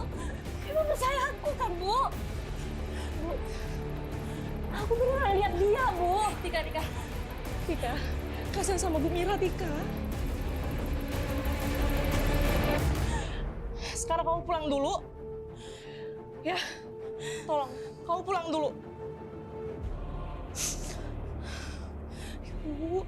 Speaker 1: Ibu percaya aku kan, Bu? Bu. Aku beneran lihat dia, Bu. Tika. Kasihan sama Bu Mira, Tika. Sekarang kamu pulang dulu. Ya, tolong. Kamu pulang dulu. Bu. Bu.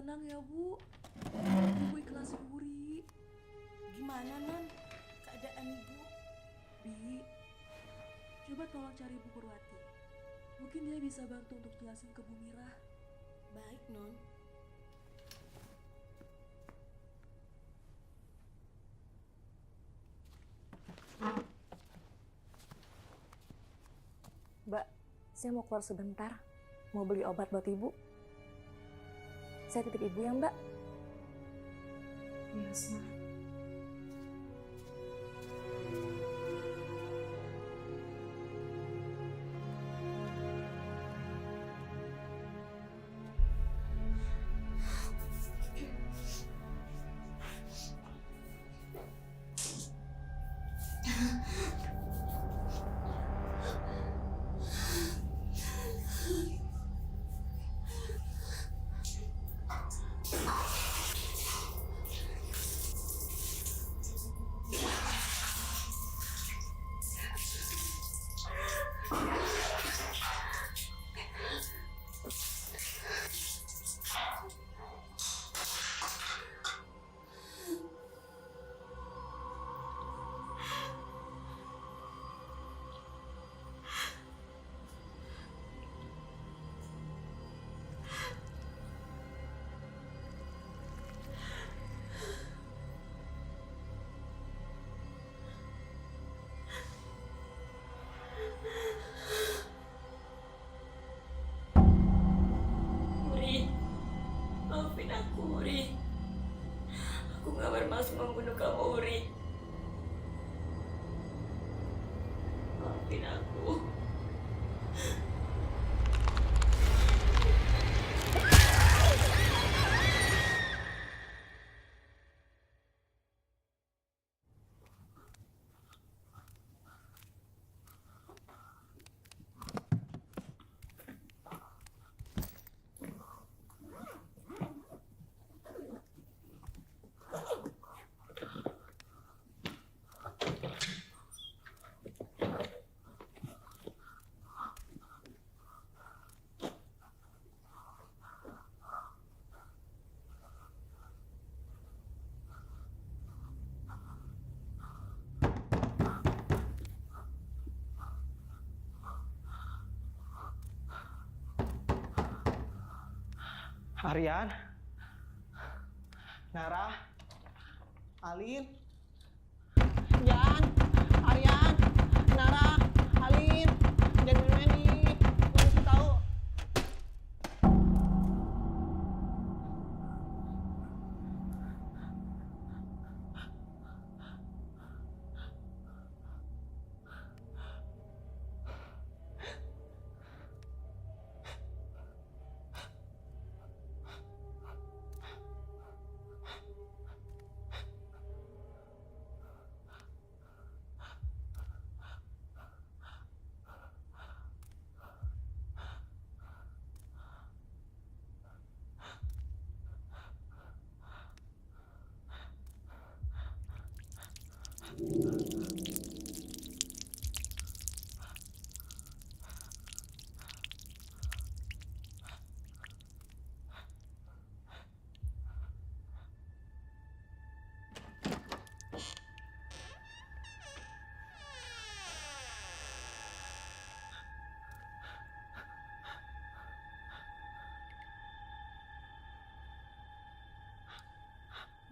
Speaker 17: tenang ya, Bu. Ibu ikhlasin Wuri.
Speaker 19: Gimana, Non? Keadaan Ibu?
Speaker 17: Bi, coba tolong cari Bu Purwati. Mungkin dia bisa bantu untuk jelasin ke Bu Mira.
Speaker 19: Baik, Non.
Speaker 17: Mbak, saya mau keluar sebentar. Mau beli obat buat Ibu. Saya titip Ibu ya, Mbak.
Speaker 20: Iya, Asma.
Speaker 17: Wuri, maafin aku, Wuri. Aku gak bermaksud membunuh kamu, Wuri. Maafin aku.
Speaker 18: Aryan, Nara, Alin,
Speaker 11: Jan, Aryan, Nara, Alin, dan Wendy. Polisi tahu.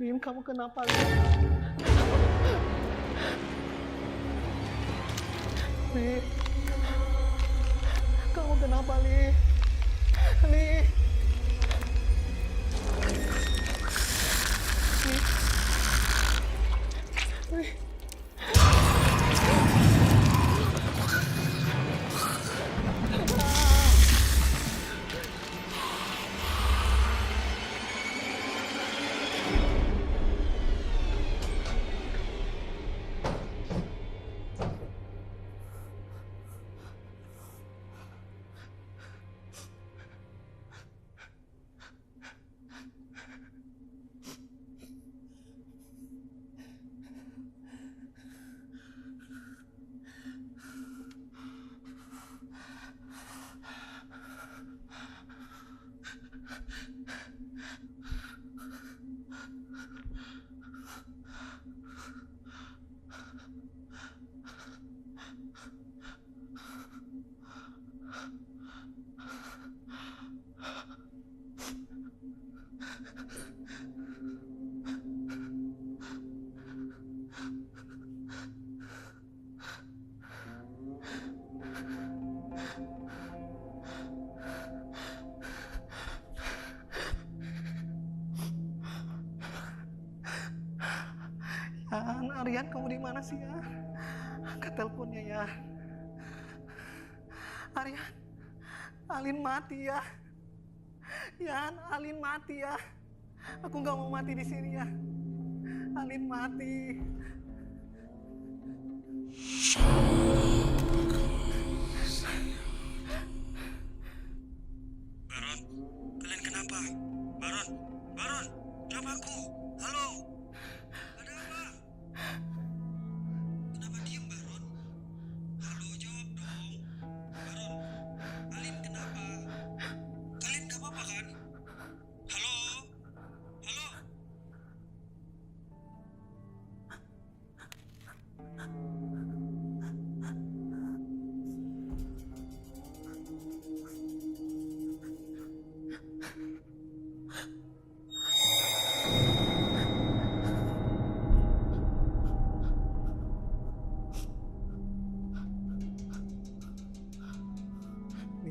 Speaker 11: Lim, kamu kenapa? Li, kamu kenapa, Li? Li. Li. Li.
Speaker 18: Aryan, kamu di mana sih ya? Angkat teleponnya ya. Aryan, Alin mati ya. Yan, Alin mati ya. Aku nggak mau mati di sini ya. Alin mati.
Speaker 9: Baron, kalian kenapa? Baron, Baron, jawab aku. Halo, ada apa? Kenapa diem, Baron? Halo, jawab dong. Baron, Alin kenapa? Kalian gak apa-apa kan? Halo, halo.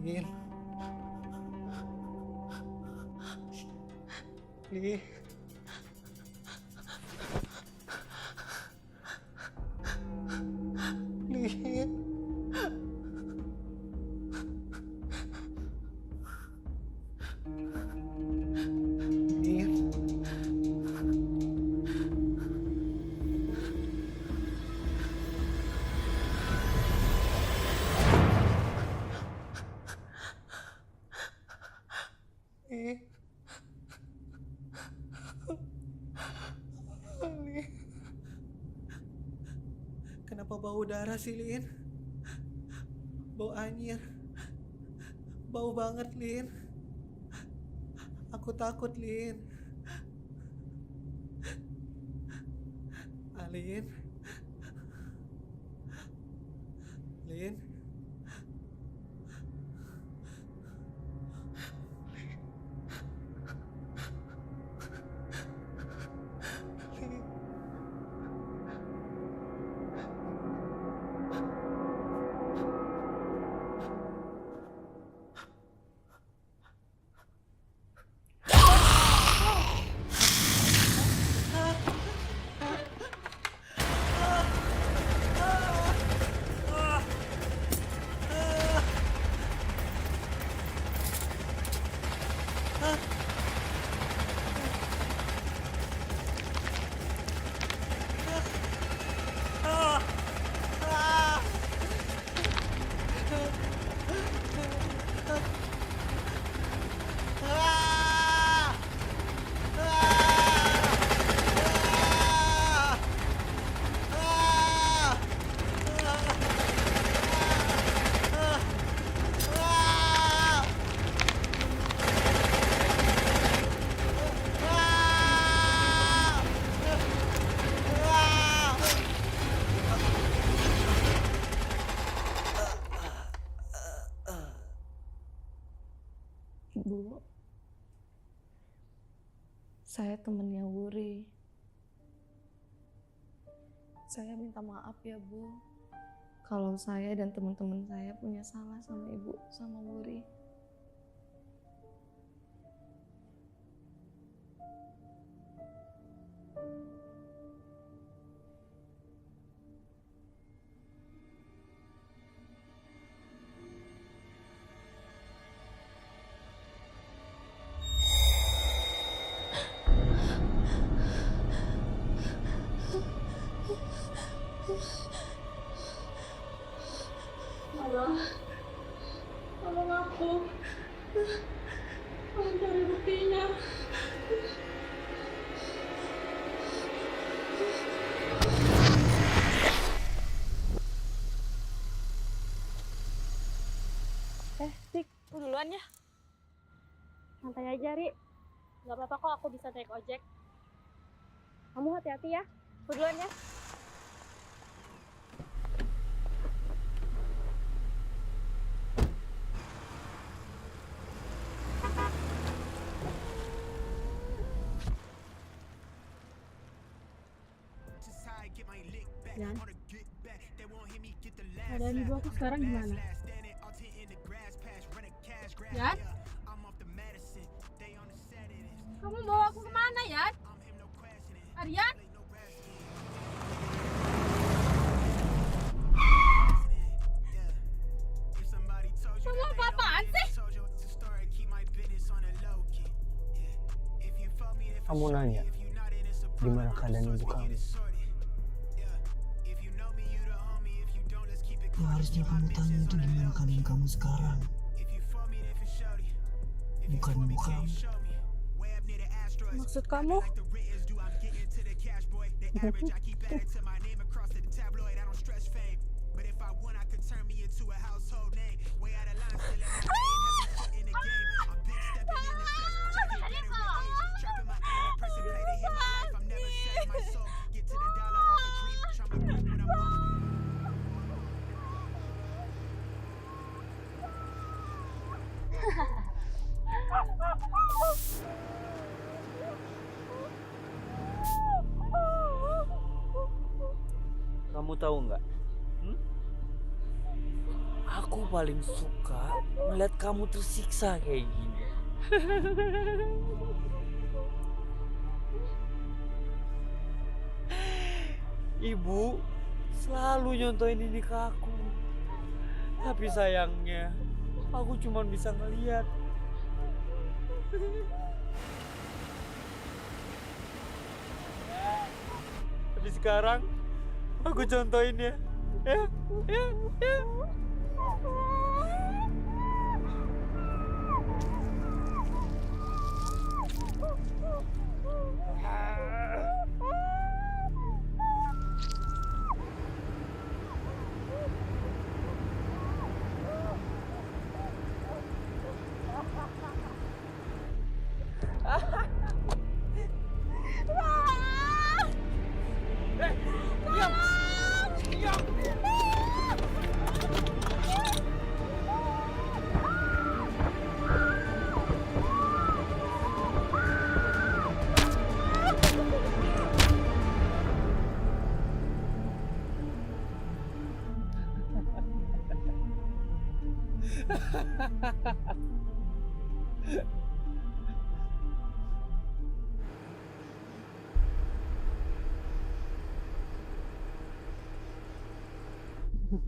Speaker 18: Lin. Lin. Lin. Lin. Lin. Lin. Kenapa bau darah sih, Lin? Bau anyir. Bau banget, Lin. Aku takut, Lin. Alin. Lin.
Speaker 15: Bu, saya temennya Wuri. Saya minta maaf ya, Bu. Kalau saya dan teman-teman saya punya salah sama Ibu, sama Wuri.
Speaker 19: Allah, tolong aku. Tolong cari buktinya.
Speaker 1: Dik, lu duluan ya. Santai aja, Ri. Gak apa-apa kok, aku bisa naik ojek. Kamu hati-hati ya. Aku duluan ya.
Speaker 19: Yan, keadaan ibu aku sekarang gimana? Yan? Kamu bawa aku kemana, Yan? Aryan?
Speaker 8: kamu nanya gimana keadaan ibu kamu.
Speaker 21: Ya harusnya kamu tanya itu gimana keadaan kamu sekarang, bukan ibu kamu.
Speaker 1: Maksud kamu?
Speaker 22: Kamu tahu nggak? Aku paling suka melihat kamu tersiksa kayak gini. Ibu selalu nyontoin ini ke aku. Tapi sayangnya, aku cuma bisa ngeliat. Tapi sekarang, aku contohin ya. Ya.
Speaker 21: Ini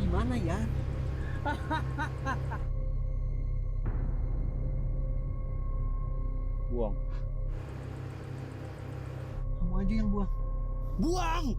Speaker 21: gimana ya?
Speaker 22: Buang.
Speaker 21: Kamu aja yang buang. Buang!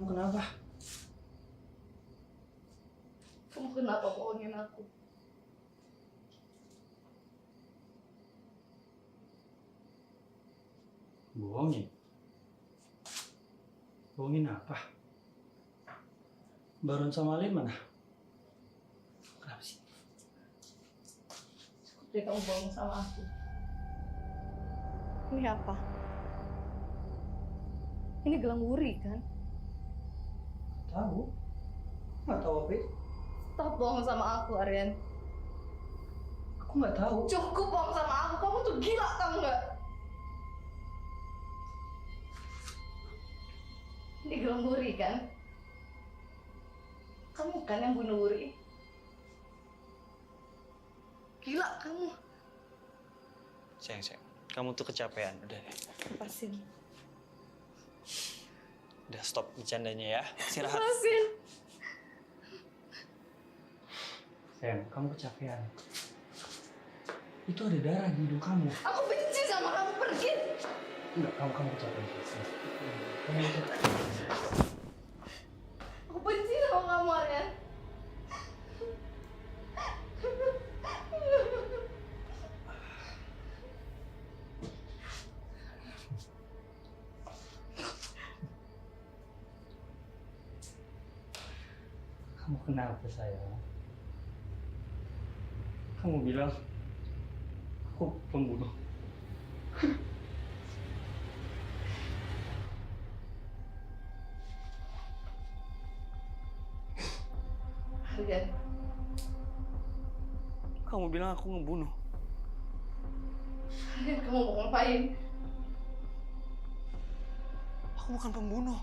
Speaker 8: Kamu kenapa?
Speaker 15: Kamu kenapa bohongin aku?
Speaker 8: Bohongin? Bohongin apa? Baron sama Alin mana? Kenapa sih?
Speaker 15: Jadi kamu bohong sama aku. Ini apa? Ini gelang wuri kan?
Speaker 8: Tahu? Nggak tahu apa itu?
Speaker 15: Stop bohong sama aku, Aryan.
Speaker 8: Aku nggak tahu.
Speaker 15: Cukup bohong sama aku. Kamu tuh gila, kamu nggak? Ini gelang wuri kan? Kamu kan yang bunuh Wuri? Gila kamu.
Speaker 22: Sayang, kamu tuh kecapean, udah deh.
Speaker 15: Lepasin.
Speaker 22: Udah stop bercandanya ya. Istirahat.
Speaker 15: Lepasin.
Speaker 8: Sayang, kamu kecapean. Itu ada darah di hidung kamu.
Speaker 15: Aku benci sama kamu, pergi.
Speaker 8: Enggak, kamu kecapean. Kamu kecapean.
Speaker 15: Aku benci sama kamu, Aryan.
Speaker 8: Kamu kenapa sayang? Kamu bilang aku pembunuh.
Speaker 15: Aryan.
Speaker 22: Kamu bilang aku ngebunuh.
Speaker 15: Aryan, kamu mau ngapain?
Speaker 22: Aku bukan pembunuh.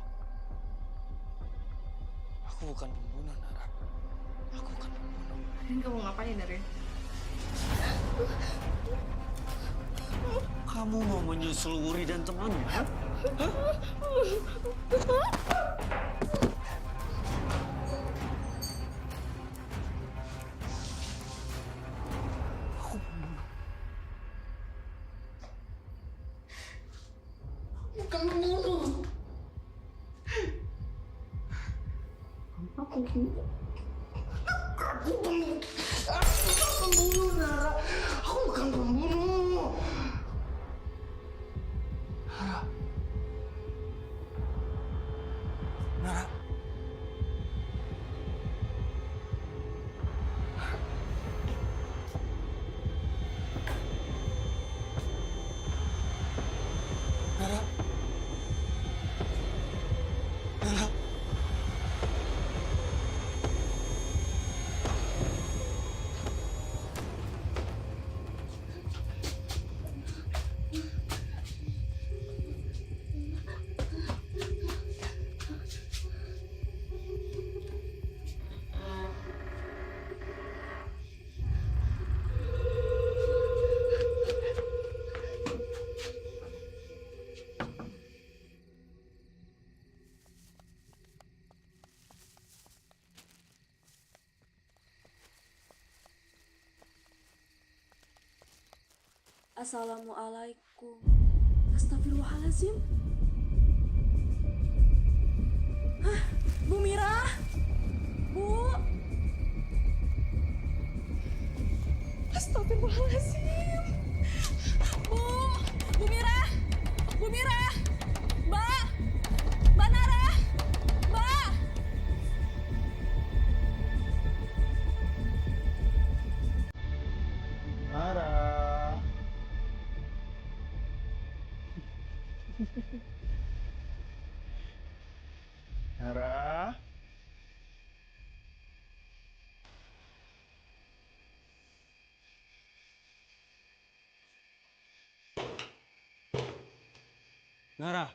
Speaker 22: Aku bukan pembunuh, Nara. Aku bukan pembunuh.
Speaker 15: Aryan, kamu ngapain, Aryan?
Speaker 22: Kamu mau menyusul Wuri dan temannya? Hah?
Speaker 15: Bukan pembunuh. Aku pembunuh. Aku pembunuh. Aku bukan pembunuh, Nara. Aku bukan pembunuh.
Speaker 22: Nara. Nara. Nara. Nara.
Speaker 17: Assalamualaikum. Astagfirullahaladzim. Hah, Bu Mira? Bu? Astagfirullahaladzim. Bu Mira? Bu Mira? Mbak? Mbak Nara? Mbak?
Speaker 21: Nara. Nara.
Speaker 22: Nara.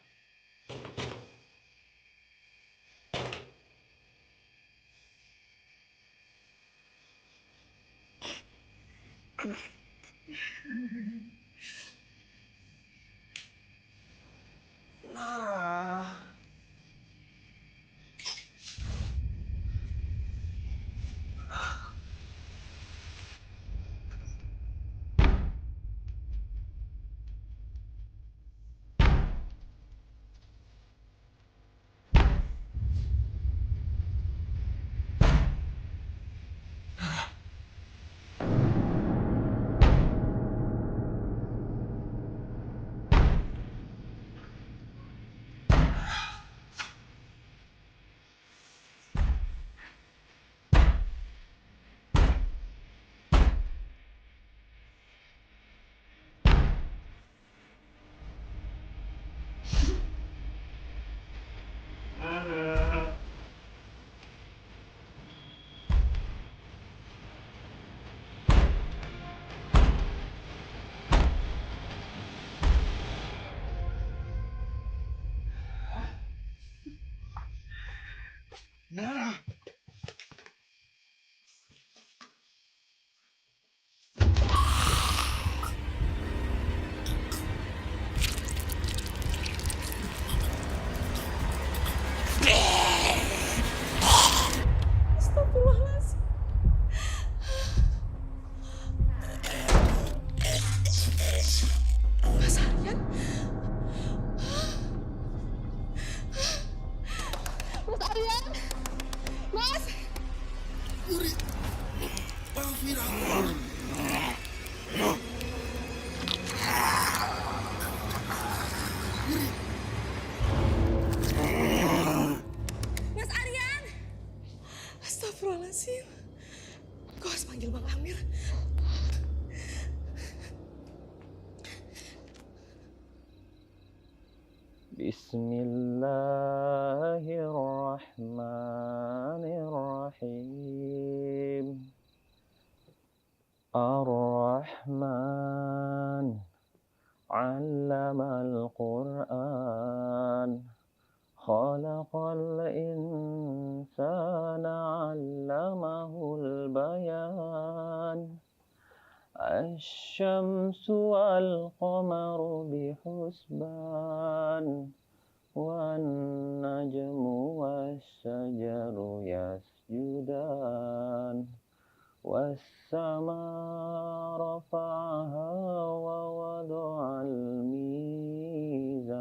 Speaker 21: Nara. Nah.
Speaker 11: Astagfirullahaladzim. Mas Aryan? Mas Aryan? Mas?
Speaker 21: Uri, maafin aku. Uri.
Speaker 11: Mas Aryan? Astagfirullahaladzim. Kau harus panggil Bang Amir.
Speaker 3: Bismillahirrahmanirrahim. Ar-Rahman 'allamal Qur'an. Khalaqal insana 'allamahul bayan. Asy-syamsu wal qamaru bihusban. Wan najmu was-syajaru yasjudan. Was-samaa rafa'aha wa wada'al mizan.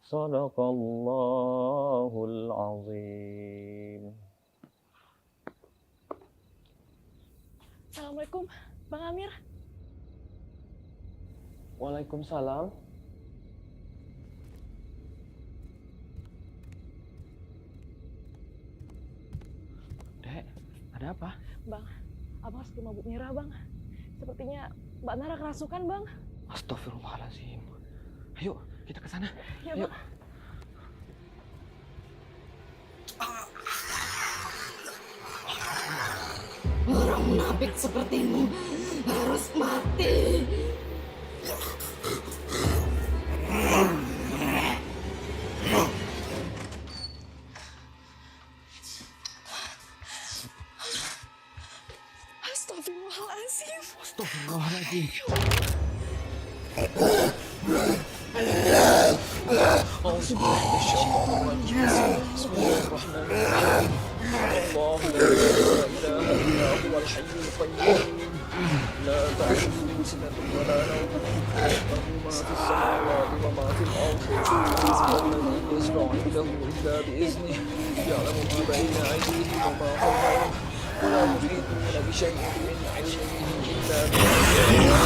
Speaker 3: Shadaqallahul azim.
Speaker 11: Assalamualaikum, Bang Amir.
Speaker 3: Waalaikumsalam. Dek, ada apa?
Speaker 11: Bang, Abang harus ke rumah Bu Mira, Bang. Sepertinya Mbak Nara kerasukan, Bang.
Speaker 3: Astagfirullahaladzim. Ayo, kita ke sana.
Speaker 11: Ya,
Speaker 3: Ayo.
Speaker 11: Bang. Orang munafik sepertimu harus mati. Astagfirullahaladzim.
Speaker 3: Astagfirullahaladzim. Bismillahirrahmanirrahim. Allah la ilaha illa huwal hayyul qayyum. La ta'khudhuhu sinatun wa la nawm. Lahu ma fis samawati wa ma fil ardi. Alladhi yashfa'u 'indahu illa bi'iznih. Ya'lamu ma bayna aydihim wa ma khalfahum. ولا يحيطون بشيء من علمه إلا بما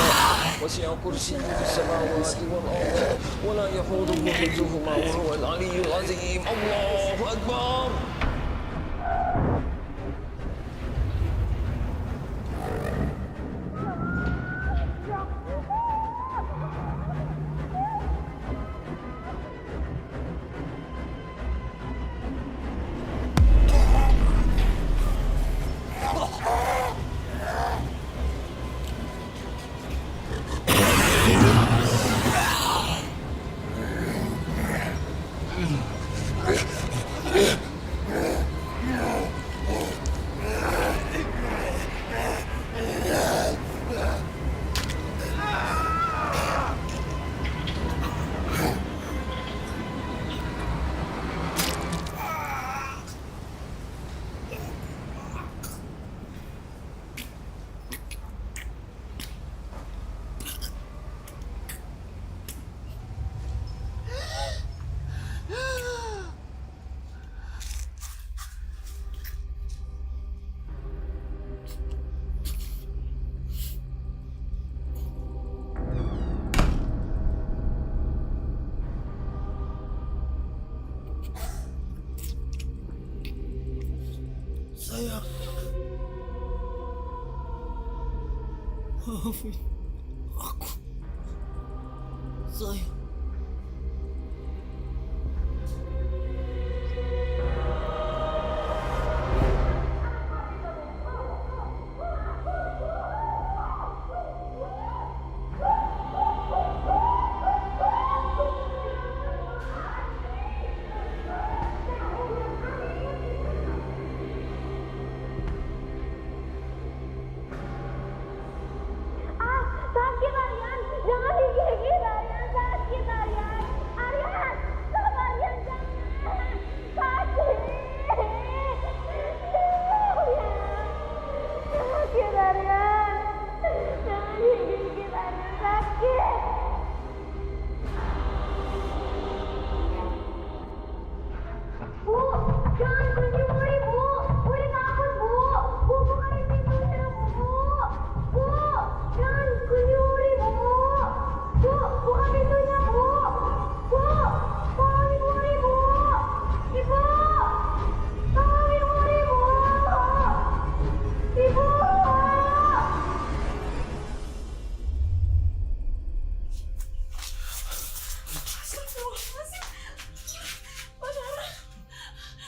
Speaker 3: وسع كرسيه السماوات والأرض ولا يحوطه حفظهما وهو العلي العظيم. الله أكبر.
Speaker 21: Sayang, maafin aku. Sayang.
Speaker 4: Jangan kunci Wuri, Bu. Wuri takut, Bu. Bu, bukain pintunya, Bu. Bu, jangan kunci Wuri, Bu. Bu, buka pintunya, Bu. Bu, tolongin Wuri, Bu. Ibu, tolongin Wuri, Bu. Ibu.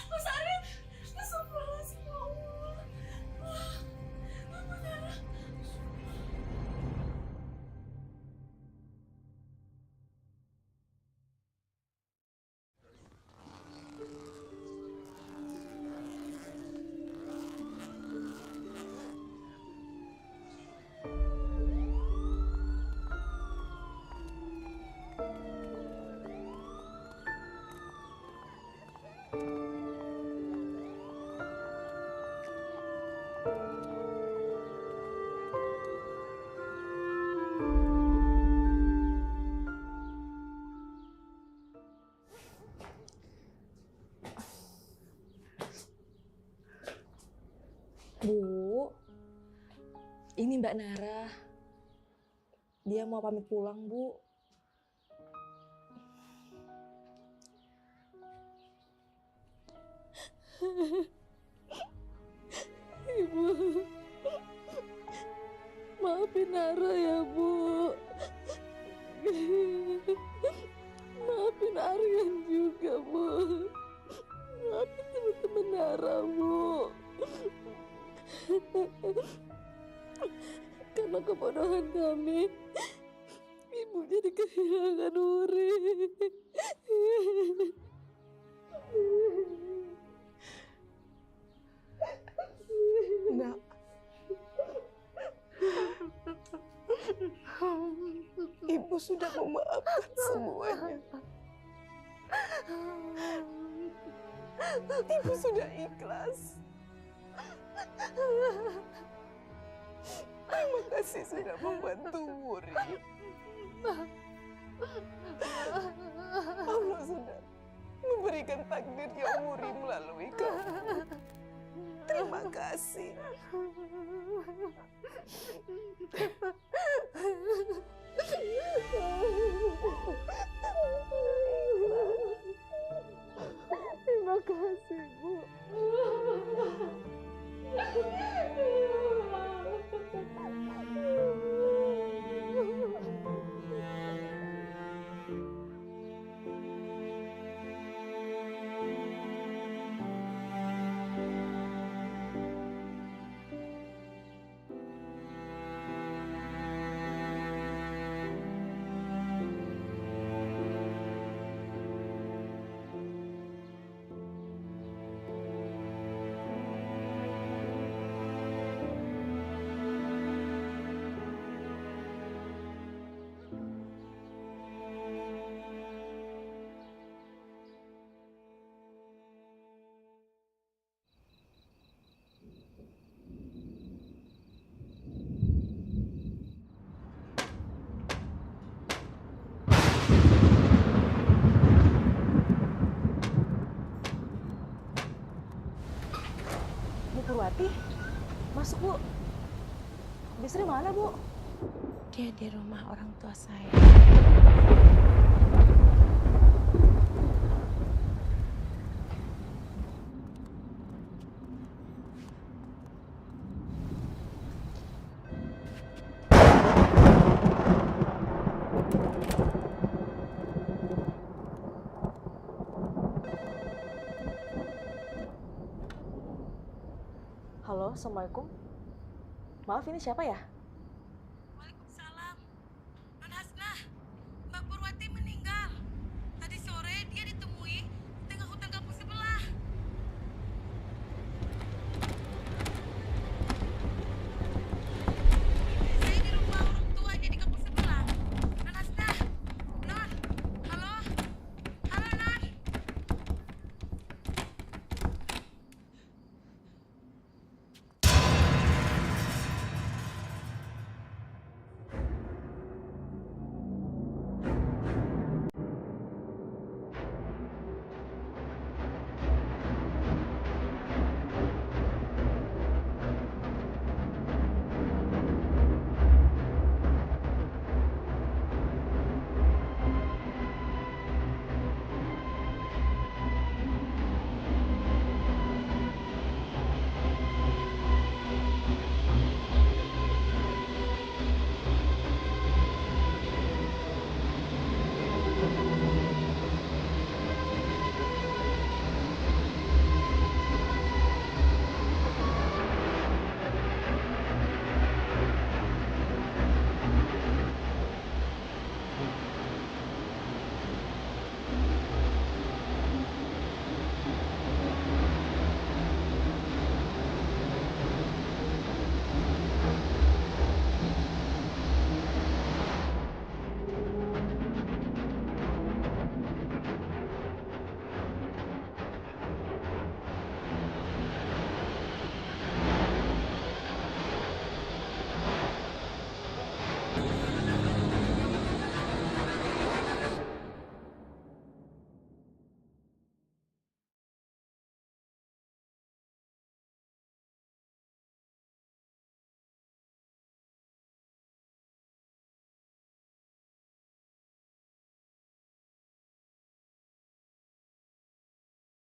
Speaker 19: Mas Aryan, astagfirullahaladzim, ya Allah. Manara.
Speaker 17: Bu, ini Mbak Nara. Dia mau pamit pulang, Bu.
Speaker 19: Ibu, maafin Nara ya, Bu. Maafin Aryan juga, Bu. Maafin teman-teman Nara, Bu. Karena kebodohan kami, Ibu jadi kehilangan Wuri.
Speaker 17: Nak. Ibu sudah memaafkan semuanya. Ibu sudah ikhlas. Terima kasih sudah membantu Wuri. Allah sudah memberikan takdirnya Wuri melalui kamu. Terima kasih.
Speaker 19: Terima kasih, Bu.
Speaker 17: Bu Purwati, masuk, Bu. Bisri mana, Bu?
Speaker 6: Dia di rumah orang tua saya.
Speaker 17: Halo, Assalamualaikum. Maaf, ini siapa ya?